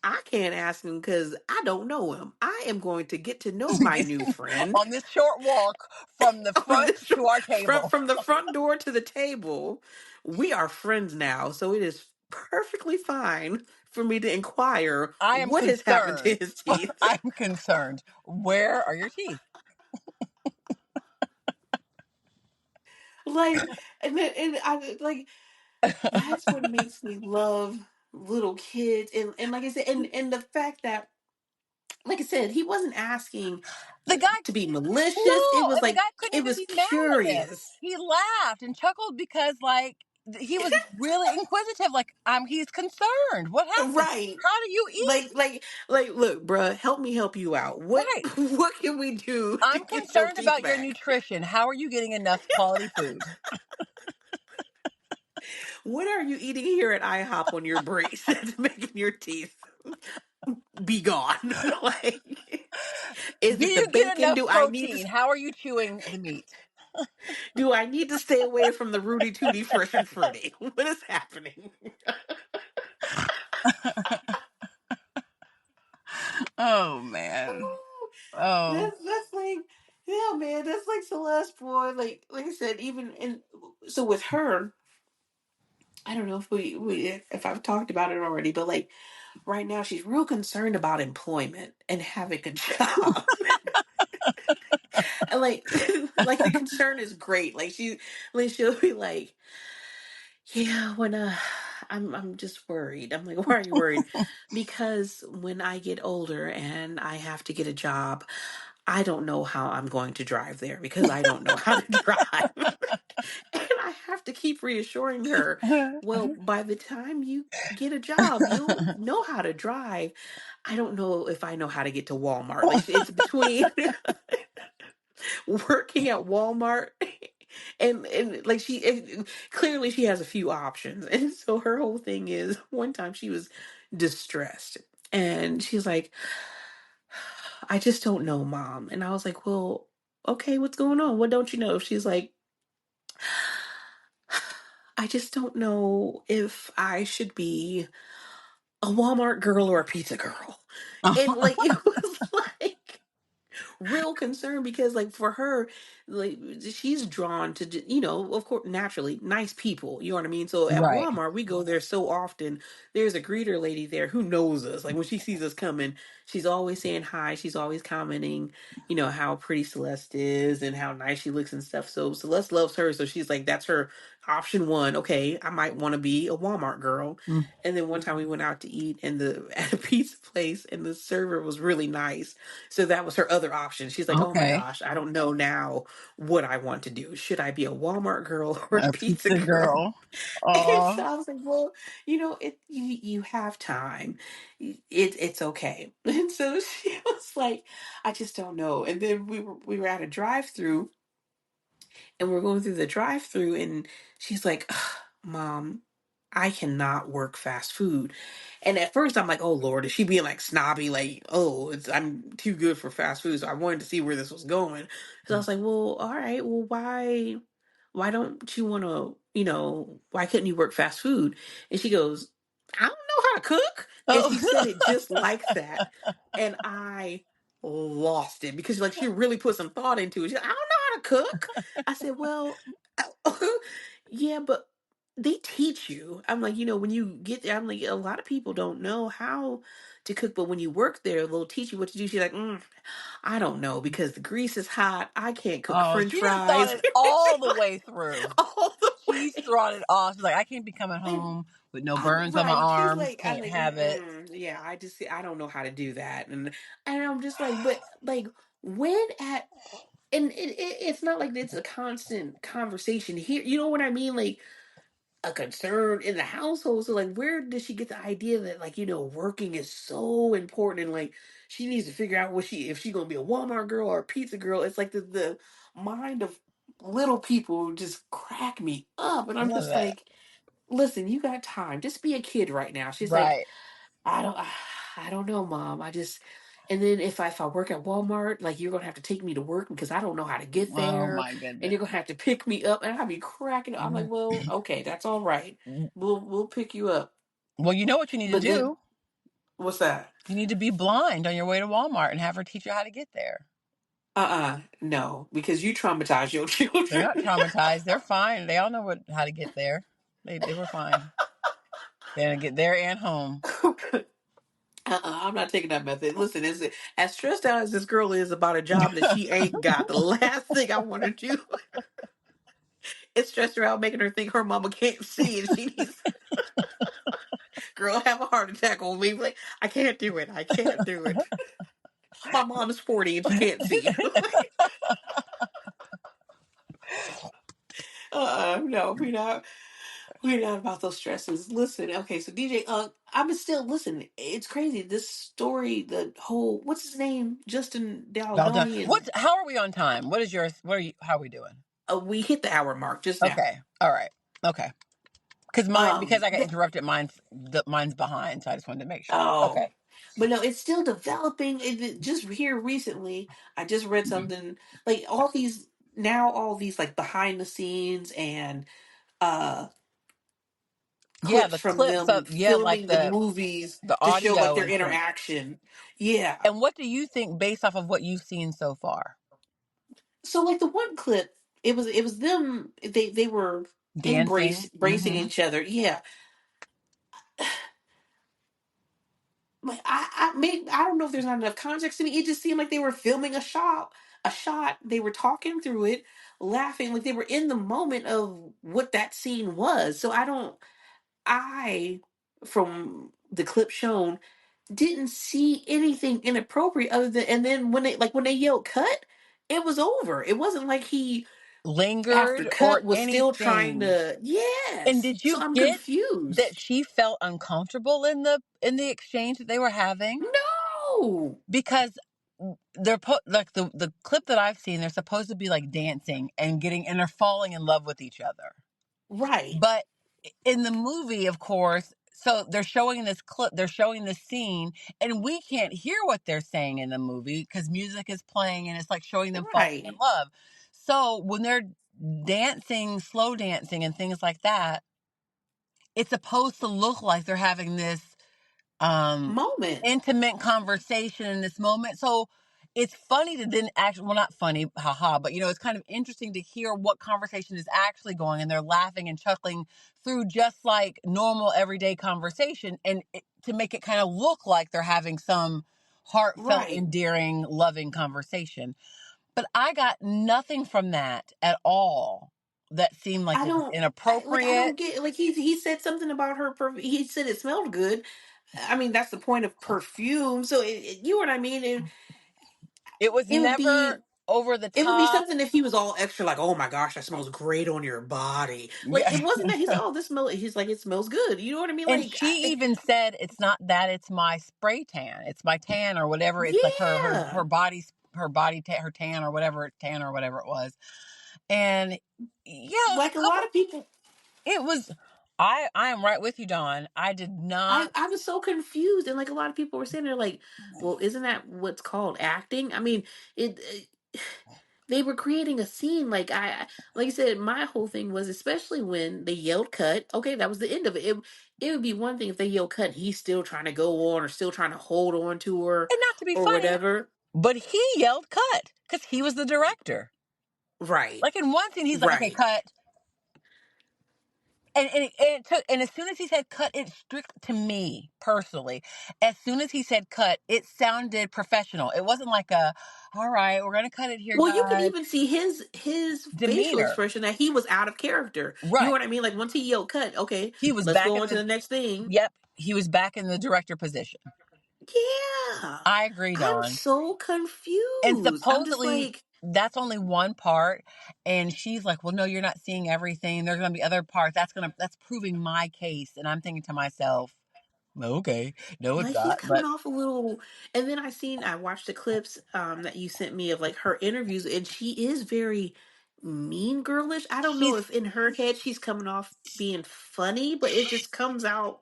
I can't ask him because I don't know him. I am going to get to know my new friend On this short walk from the on front this to our table. from the front door to the table. We are friends now, so it is perfectly fine for me to inquire I am what has happened to concerned. his teeth. I'm concerned. Where are your teeth? Like, and I like that's what makes me love little kids, and like I said, and the fact that, like I said, he wasn't asking The guy, to be malicious. It no, was and the like guy couldn't it even was be mad at him. curious. He laughed and chuckled because, like, he was really inquisitive. Like, he's concerned. What happened? Right. How do you Like, eat? like, like, look, bruh, help me help you out. What, Right. what can we do to I'm get your concerned teeth about your back? nutrition. How are you getting enough quality food? What are you eating here at IHOP on your breaks that's making your teeth be gone? Like, is Do it the you get bacon? enough protein? How are you chewing the meat? Do I need to stay away from the Rudy Tooty Fresh and Fruity? What is happening? Oh man. Oh. That's like, yeah, man, that's like Celeste, boy. Like I said, even and so with her, I don't know if we if I've talked about it already, but like right now she's real concerned about employment and having a job. And like like the concern is great. Like she'll be like, yeah, when I'm just worried. I'm like, why are you worried? Because when I get older and I have to get a job, I don't know how I'm going to drive there because I don't know how to drive. And I have to keep reassuring her, well, by the time you get a job, you'll know how to drive. I don't know if I know how to get to Walmart. Like it's between working at Walmart and like clearly she has a few options. And so her whole thing is one time she was distressed and she's like, I just don't know, mom. And I was like, well, okay, what's going on? What don't you know? She's like, I just don't know if I should be a Walmart girl or a pizza girl. And like it was like real concern because like for her, like she's drawn to of course, naturally nice people, you know what I mean. So at Right. Walmart we go there so often. There's a greeter lady there who knows us. Like when she sees us coming, she's always saying hi, she's always commenting, how pretty Celeste is and how nice she looks and stuff. So Celeste loves her, so she's like, that's her option one. Okay, I might want to be a Walmart girl. Mm. And then one time we went out to eat and the at a pizza place and the server was really nice, so that was her other option. She's like, oh my Okay. gosh, I don't know now what I want to do. Should I be a Walmart girl or a A pizza pizza girl? girl. And Oh. so I was like, well, you have time. It's okay. And so she was like, I just don't know. And then we were at a drive-through and we're going through the drive-through and she's like, "Ugh, Mom, I cannot work fast food." And at first I'm like, oh Lord, is she being like snobby, like, oh, I'm too good for fast food. So I wanted to see where this was going. So I was like, well, all right, well, why don't you want to, why couldn't you work fast food? And she goes, I don't know how to cook. And she said Oh. it just like that. And I lost it because like she really put some thought into it. She's like, I don't know how to cook. I said, well, yeah, but they teach you. I'm like, when you get there, I'm like, a lot of people don't know how to cook, but when you work there, they'll teach you what to do. She's like, I don't know because the grease is hot. I can't cook Oh, French she done thought fries. it She all the like way through. all the She's way. thought it all. She's like, I can't be coming And home with no I'm burns on my right. She's arms. like, I'm Can't like, have it. yeah. I don't know how to do that, and I'm just like, but like when at and it's not like it's a constant conversation here. You know what I mean? Like a concern in the household. So like where did she get the idea that like, working is so important and like she needs to figure out if she's gonna be a Walmart girl or a pizza girl. It's like the mind of little people just crack me up. And I I'm love just that. like, listen, you got time. Just be a kid right now. She's like, Right. I don't I don't know, mom. I just and then if I work at Walmart, like you're gonna have to take me to work because I don't know how to get Oh there, my and goodness. you're gonna have to pick me up, and I'll be cracking up. I'm like, well, okay, that's all right. We'll pick you up. Well, you know what you need to But then do? what's that? You need to be blind on your way to Walmart and have her teach you how to get there. No, because you traumatize your They're children. not traumatized. They're fine. They all know how to get there. They were fine. They're gonna get there and home. I'm not taking that method. Listen, as stressed out as this girl is about a job that she ain't got, the last thing I want to do It stressed her out, making her think her mama can't see and she needs girl have a heart attack on me. Like, I can't do it. I can't do it. My mom's 40 and she can't see. No, we're not about those stresses. Listen, okay, so DJ, I'm still listen. It's crazy. This story, the whole what's his name, Justin Well done. Daldoni, and What? How are we on time? What is yours? What are you? How are we doing? we hit the hour mark just now. Okay. All right. Okay. Because I got The, interrupted. Mine's behind, so I just wanted to make sure. oh, Okay. but no, it's still developing. Just here recently, I just read something like all these like behind the scenes and uh Yeah, clips the from clips them of like filming the movies the to show like audio their and things. interaction. Yeah. And what do you think based off of what you've seen so far? So like the one clip, it was them. They were Dancing. embracing each other. Yeah. Like I don't know if there's not enough context to me. It just seemed like they were filming a shot. They were talking through it, laughing, like they were in the moment of what that scene was. So I from the clip shown didn't see anything inappropriate other than, and then when they yelled cut, it was over. It wasn't like he after Lingered or cut was still trying anything. to, And yes. did So you I'm get that confused. she felt uncomfortable in the exchange that they were having? No. Because like the clip that I've seen, they're supposed to be like dancing and getting and they're falling in love with each other. Right. But in the movie, of course, so they're showing this clip, they're showing this scene, and we can't hear what they're saying in the movie because music is playing and it's like showing them falling in Right. love. So when they're dancing, slow dancing, and things like that, it's supposed to look like they're having this um Moment. intimate conversation in this moment. So it's funny to then actually, well, not funny, haha, but it's kind of interesting to hear what conversation is actually going, and they're laughing and chuckling through just like normal everyday conversation, and to make it kind of look like they're having some heartfelt, Right. endearing, loving conversation. But I got nothing from that at all that seemed like I it was don't I inappropriate. don't get, like, he said something about her he said it smelled good. I mean, that's the point of perfume. So you know what I mean? It was It would be never over the it would be top. something if he was all extra, like, oh my gosh, that smells great on your body. Like, Yeah. it wasn't that. He said, oh, this smell. He's like, it smells good. You know what I mean? And Like, she even said it's not that, it's my spray tan. It's my tan or whatever. It's like yeah. her tan or whatever tan or whatever it was. And yeah, Like a lot of people, it was I am right with you, Dawn. I did not. I was so confused, and like a lot of people were saying, they're like, well, isn't that what's called acting? I mean, they were creating a scene. Like I said, my whole thing was, especially when they yelled cut, okay, that was the end of it. It would be one thing if they yelled cut and he's still trying to go on or still trying to hold on to her And not to be or funny, whatever. but he yelled cut because he was the director. Right. Like in one scene, he's like, okay, Right. cut. And it took, and as soon as he said cut, it strict to me personally. As soon as he said cut, it sounded professional. It wasn't like all right, we're gonna cut it here, Well, you can guys. even see his facial Demeanor, expression that he was out of character. You know right? what I mean? Like once he yelled cut, okay, He was let's back go in on to the, the next thing. yep, he was back in the director position. Yeah. I agree, I'm Dawn. so And confused. I'm just supposedly like, that's only one part, and she's like, well, no, you're not seeing everything. There's gonna be other parts. That's proving my case. And I'm thinking to myself, okay, no, it's he's not. coming But off a little. And then I watched the clips that you sent me of like her interviews, and she is very mean girlish. I don't know she's if in her head she's coming off being funny, but it just comes out.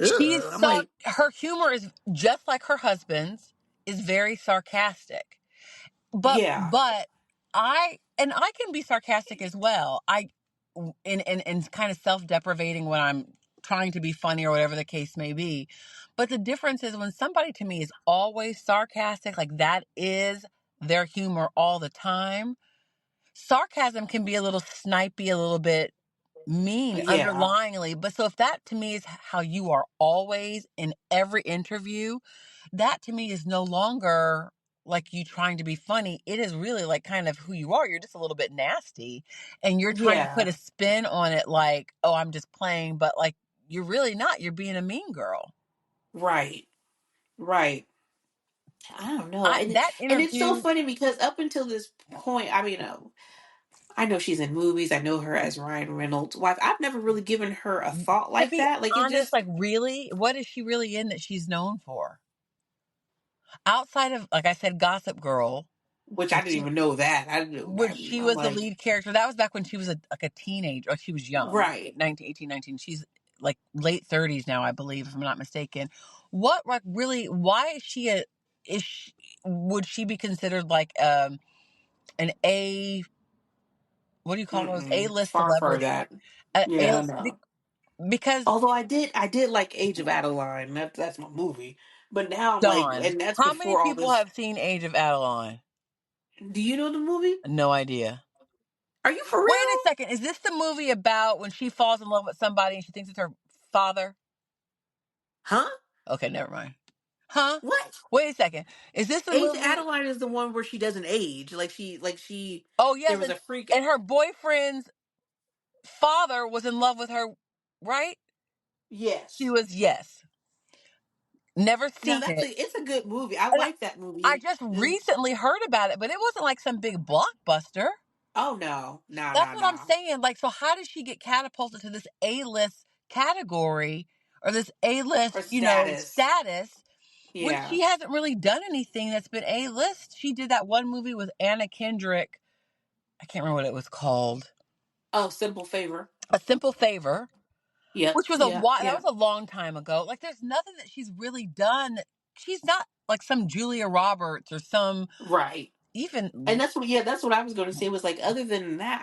she's Ugh. I'm like, her humor is just like her husband's, is very sarcastic. But yeah, I can be sarcastic as well. I and kind of self-deprecating when I'm trying to be funny or whatever the case may be. But the difference is when somebody to me is always sarcastic, like that is their humor all the time. Sarcasm can be a little snipey, a little bit mean yeah. underlyingly. But so if that to me is how you are always in every interview, that to me is no longer like you trying to be funny. It is really like kind of who you are. You're just a little bit nasty, and you're trying to put Yeah. a spin on it like, oh, I'm just playing, but like you're really not. You're being a mean girl. Right. Right. I don't know. I And that and it's so interview funny because up until this point, I mean, I know she's in movies. I know her as Ryan Reynolds' wife. I've never really given her a thought To like be that. Like it honest, just, like really, what is she really in that she's known for? Outside of, like I said, Gossip Girl, which I didn't she even know that. when she I'm was the like, lead character. That was back when she was like a teenager. Like she was young, right. 19, 18, 19. She's like late 30s now, I believe, if I'm not mistaken. What like really? Why is she a? Is she, would she be considered like an A? What do you call those A Mm-mm. list Far for celebrity? that. A Yeah, list no. because Although I did like Age of Adeline. That's my movie. But now I'm like, Dawn. and that's How many before all people this. have seen Age of Adeline? Do you know the movie? No idea. Are you for Wait a real? second. Is this the movie about when she falls in love with somebody and she thinks it's her father? Huh? Okay, never mind. Huh? What? Wait a second. Is this the Age of movie? Adeline is the one where she doesn't age. Oh, There yes. was a freak. And her boyfriend's father was in love with her, right? She Yes. was, yes. Never Now seen it. it's a good movie. I And like that I movie. just recently heard about it, but it wasn't like some big blockbuster. Oh no, no, That's no, what I'm no. saying. Like, so how did she get catapulted to this A list category or this A Or list, status. status when Yeah. she hasn't really done anything that's been A list? She did that one movie with Anna Kendrick. I can't remember what it was called. Oh, Simple Favor. A Simple Favor, Yep. which was a Yeah. while, that Yeah. was a long time ago. Like, there's nothing that she's really done. She's not like some Julia Roberts or some Right. And even that's what I was going to say was like other than that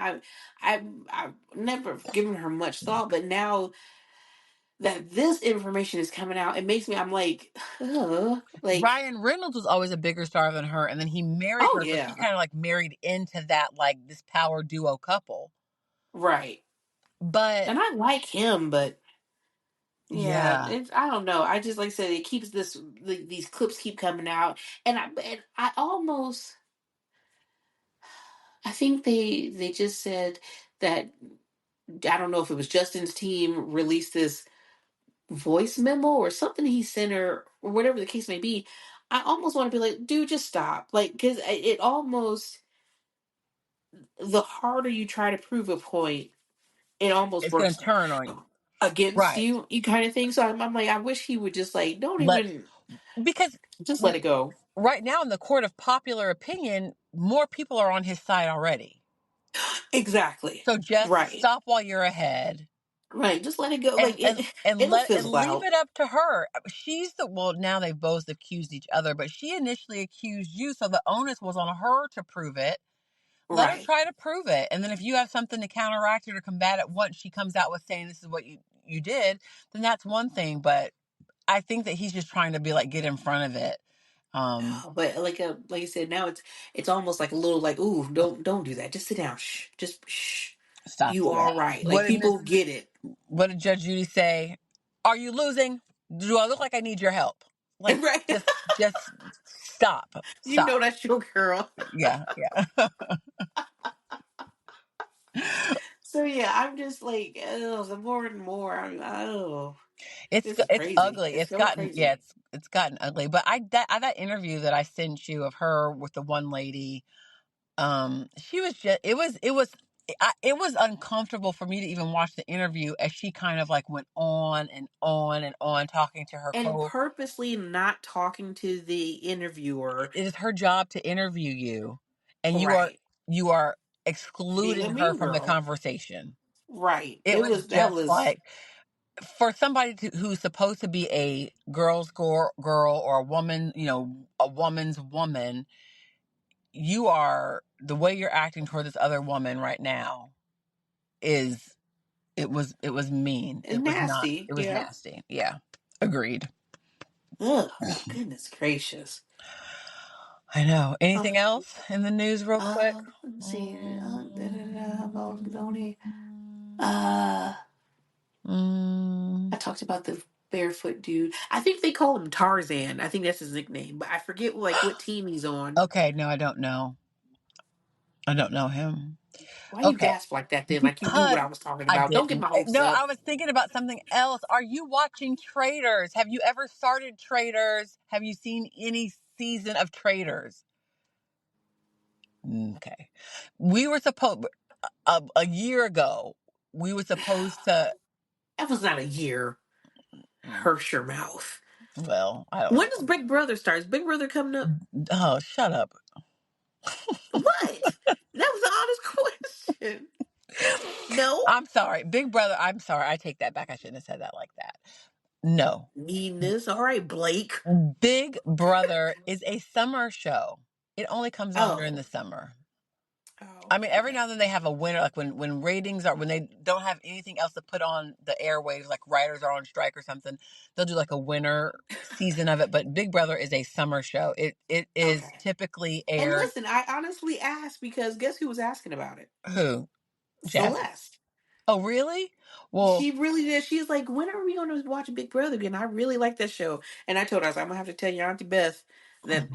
I've never given her much thought, but now that this information is coming out, it makes me I'm like Ryan Reynolds was always a bigger star than her, and then he married oh her, so she yeah, kind of like married into that like this power duo couple. right. But And I like him, but yeah, yeah, I don't know. I just like I said, it keeps these clips keep coming out, and I almost I think they just said that I don't know if it was Justin's team released this voice memo or something he sent her or whatever the case may be. I almost want to be like, dude, just stop. Like, because it almost the harder you try to prove a point, it almost it's going to works turn on you, against right? you, you kind of thing. So I'm like, I wish he would just like, don't Let even because just let it go. right now in the court of popular opinion, more people are on his side already. Exactly. So just Right. stop while you're ahead. Right. Just let it go. And, Like and it'll and fizzle leave out. it up to her. She's the well now they've both accused each other, but she initially accused you, so the onus was on her to prove it. Let her Right. try to prove it, and then if you have something to counteract it or combat it once she comes out with saying this is what you did, then that's one thing. But I think that he's just trying to be like get in front of it. But like I said, now it's almost like a little like, ooh, don't do that. Just sit down. Shh. Just shh. Stop You that. all right. What Like did people Mrs. get it. What did Judge Judy say? Are you losing? Do I look like I need your help? Like Right. just stop. You Stop. know that's your girl. Yeah, yeah. So yeah, I'm just like, oh, the more and more, oh, It's this is it's crazy. ugly. It's It's so gotten crazy. it's gotten ugly. But that interview that I sent you of her with the one lady, she was just it was uncomfortable for me to even watch the interview as she kind of like went on and on and on talking to her And co. purposely not talking to the interviewer. It is her job to interview you, and Right. you are Being a excluding her mean from the girl. conversation. Right. It was That just was like for somebody who's supposed to be a girl or a woman, a woman's woman, you are the way you're acting toward this other woman right now is it was mean. It was not. nasty. It was Yeah. nasty. Yeah, agreed. Ugh. Goodness gracious. I know. Oh, Anything else in the news, real quick? let me see. About Mm, Donnie. mm, I talked about the barefoot dude. I think they call him Tarzan. I think that's his nickname, but I forget like what team he's on. Okay, no, I don't know. I don't know him. Why you Okay, gasp like that then? Like you knew what because I was talking I about. Don't get didn't. my hopes No, up. I was thinking about something else. Are you watching Traders? Have you ever started Traders? Have you seen any season of Traders? Okay. We were supposed a year ago. We were supposed to. That was not a year. Hurts your mouth. Well, I don't When does know. Big Brother start? Is Big Brother coming up? Oh, shut up. What? That was an honest question. No? I'm sorry, Big Brother. I'm sorry. I take that back. I shouldn't have said that like that. No, Meanness. All right, Blake. Big Brother is a summer show. It only comes on during Oh. the summer. Oh, I mean, every okay. now and then they have a winner, like when ratings are when they don't have anything else to put on the airwaves, like writers are on strike or something, they'll do like a winter season of it. But Big Brother is a summer show. It is Okay. typically And aired. listen, I honestly asked because guess who was asking about it? Who? Jasmine. Celeste. Oh, really? Well, She really did. She's like, when are we going to watch Big Brother again? I really like that show. And I told her, I was like, I'm going to have to tell your Auntie Beth that,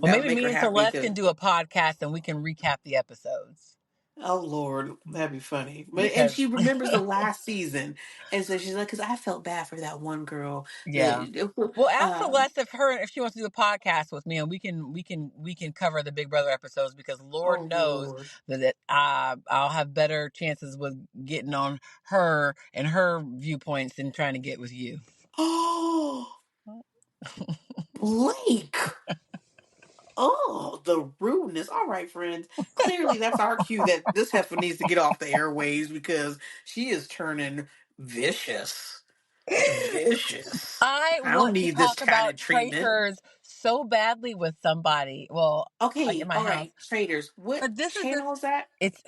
well, that would maybe make me her and happy Celeste because, can do a podcast and we can recap the episodes oh, Lord, that'd be funny. And because, she remembers the last season. And so she's like, because I felt bad for that one girl yeah. that, Well, ask Celeste if she wants to do a podcast with me, and we can cover the Big Brother episodes because Lord oh, knows Lord. that I'll have better chances with getting on her and her viewpoints than trying to get with you. Oh, Blake. Oh, the rudeness. All right, friends. Clearly, that's our cue that this heifer needs to get off the airwaves because she is turning vicious. Vicious. I I don't want to need this talk kind of about treatment. traitors so badly with somebody. Well, like in Okay, my all house, right, traders. What but this is this. channel is that? It's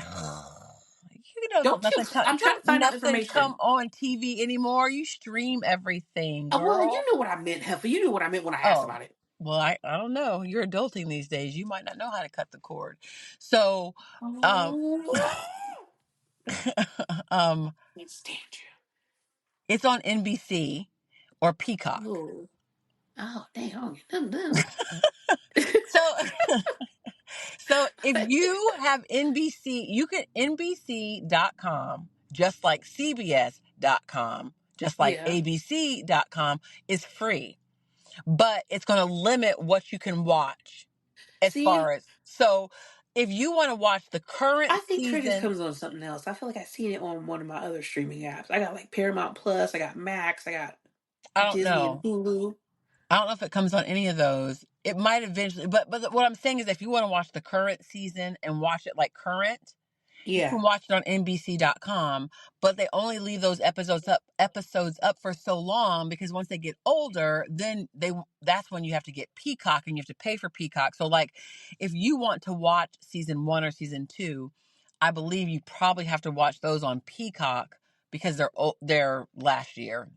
you know Don't you? I'm trying to don't find out nothing come information. on TV anymore. You stream everything, Well, you girl. knew what I meant, heifer. You knew what I meant when I asked Oh, about it. well, I don't know. You're adulting these days. You might not know how to cut the cord. So, um, Oh, um, I can't stand it's on NBC or you. Peacock. Oh, oh, dang! I don't get nothing So, so if done. you have NBC, you can NBC.com, just like CBS.com, just like Yeah. ABC.com is free, but it's going to limit what you can watch as far See, as so if you want to watch the current I think Traders season. comes on something else. I feel like I seen it on one of my other streaming apps. I got like Paramount Plus, I got Max, I got I don't Disney and know. Hulu. I don't know if it comes on any of those. It might eventually, but what I'm saying is if you want to watch the current season and watch it like current, you Yeah. can watch it on NBC.com, but they only leave those episodes up for so long because once they get older, then that's when you have to get Peacock and you have to pay for Peacock. So like if you want to watch season 1 or season 2, I believe you probably have to watch those on Peacock because they're last year.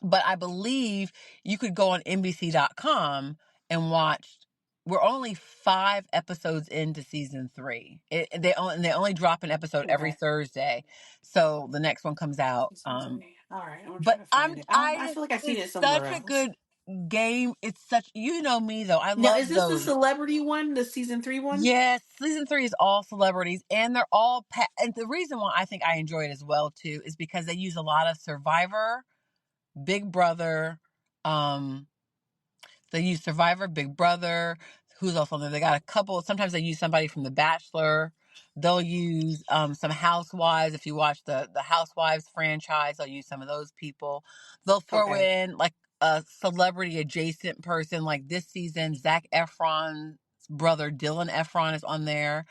But I believe you could go on NBC.com and watch. We're only 5 episodes into season 3. They only drop an episode every Okay. Thursday, so the next one comes out. Season three. All right, I'm gonna try But to find it. I I feel like I seen it's it somewhere such a else. good game. It's such you know me though. I Now, love is this the those. celebrity one, the season 3 one? Yes, season 3 is all celebrities, and they're all and the reason why I think I enjoy it as well too is because they use a lot of Survivor, Big Brother. Um, they use Survivor, Big Brother. Who's else on there? They got a couple. Sometimes they use somebody from The Bachelor. They'll use some Housewives. If you watch the Housewives franchise, they'll use some of those people. They'll throw Okay. in like a celebrity adjacent person. Like this season, Zac Efron's brother Dylan Efron is on there.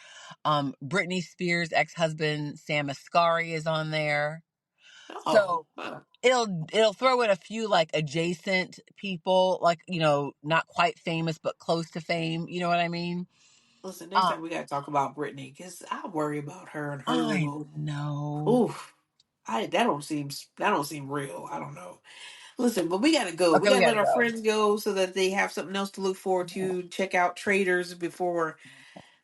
Britney Spears' ex-husband Sam Asghari is on there. Oh, So it'll throw in a few like adjacent people, like not quite famous but close to fame. You know what I mean? listen, next Um, time we gotta talk about Brittany because I worry about her and her I little. know. Oof. That don't seem real. I don't know. Listen, but we gotta go. We Okay, we gotta let gotta our go. friends go so that they have something else to look forward to. Check out Traders before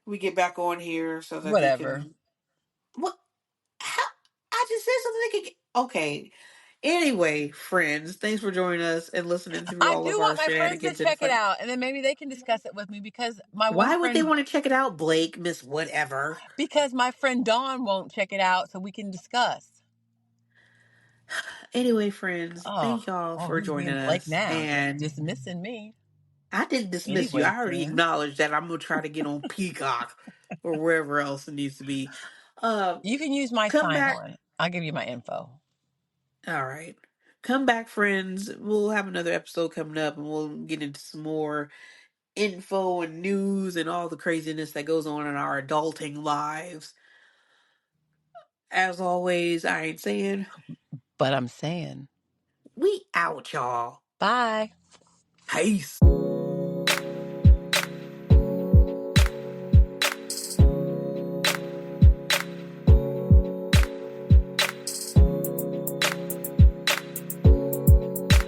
we get back on here so that they Whatever. can. What? How? I just said something they could get. Okay. Anyway, friends, thanks for joining us and listening through I all do of our want my friends to shenanigans and check it fun. out, and then maybe they can discuss it with me because my one Why would they friend, want to check it out, Blake, Miss Whatever? Dawn won't check it out, so we can discuss. Anyway, friends, Oh, thank y'all oh, for who's joining being Blake us. now? Just And dismissing me. I didn't dismiss you. Anyway, I already friends, acknowledged that I'm gonna try to get on Peacock or wherever else it needs to be. Uh, you can use my come sign back. on. I'll give you my info. All right. Come back, friends. We'll have another episode coming up and we'll get into some more info and news and all the craziness that goes on in our adulting lives. As always, I ain't saying But I'm saying we out, y'all. bye. Peace.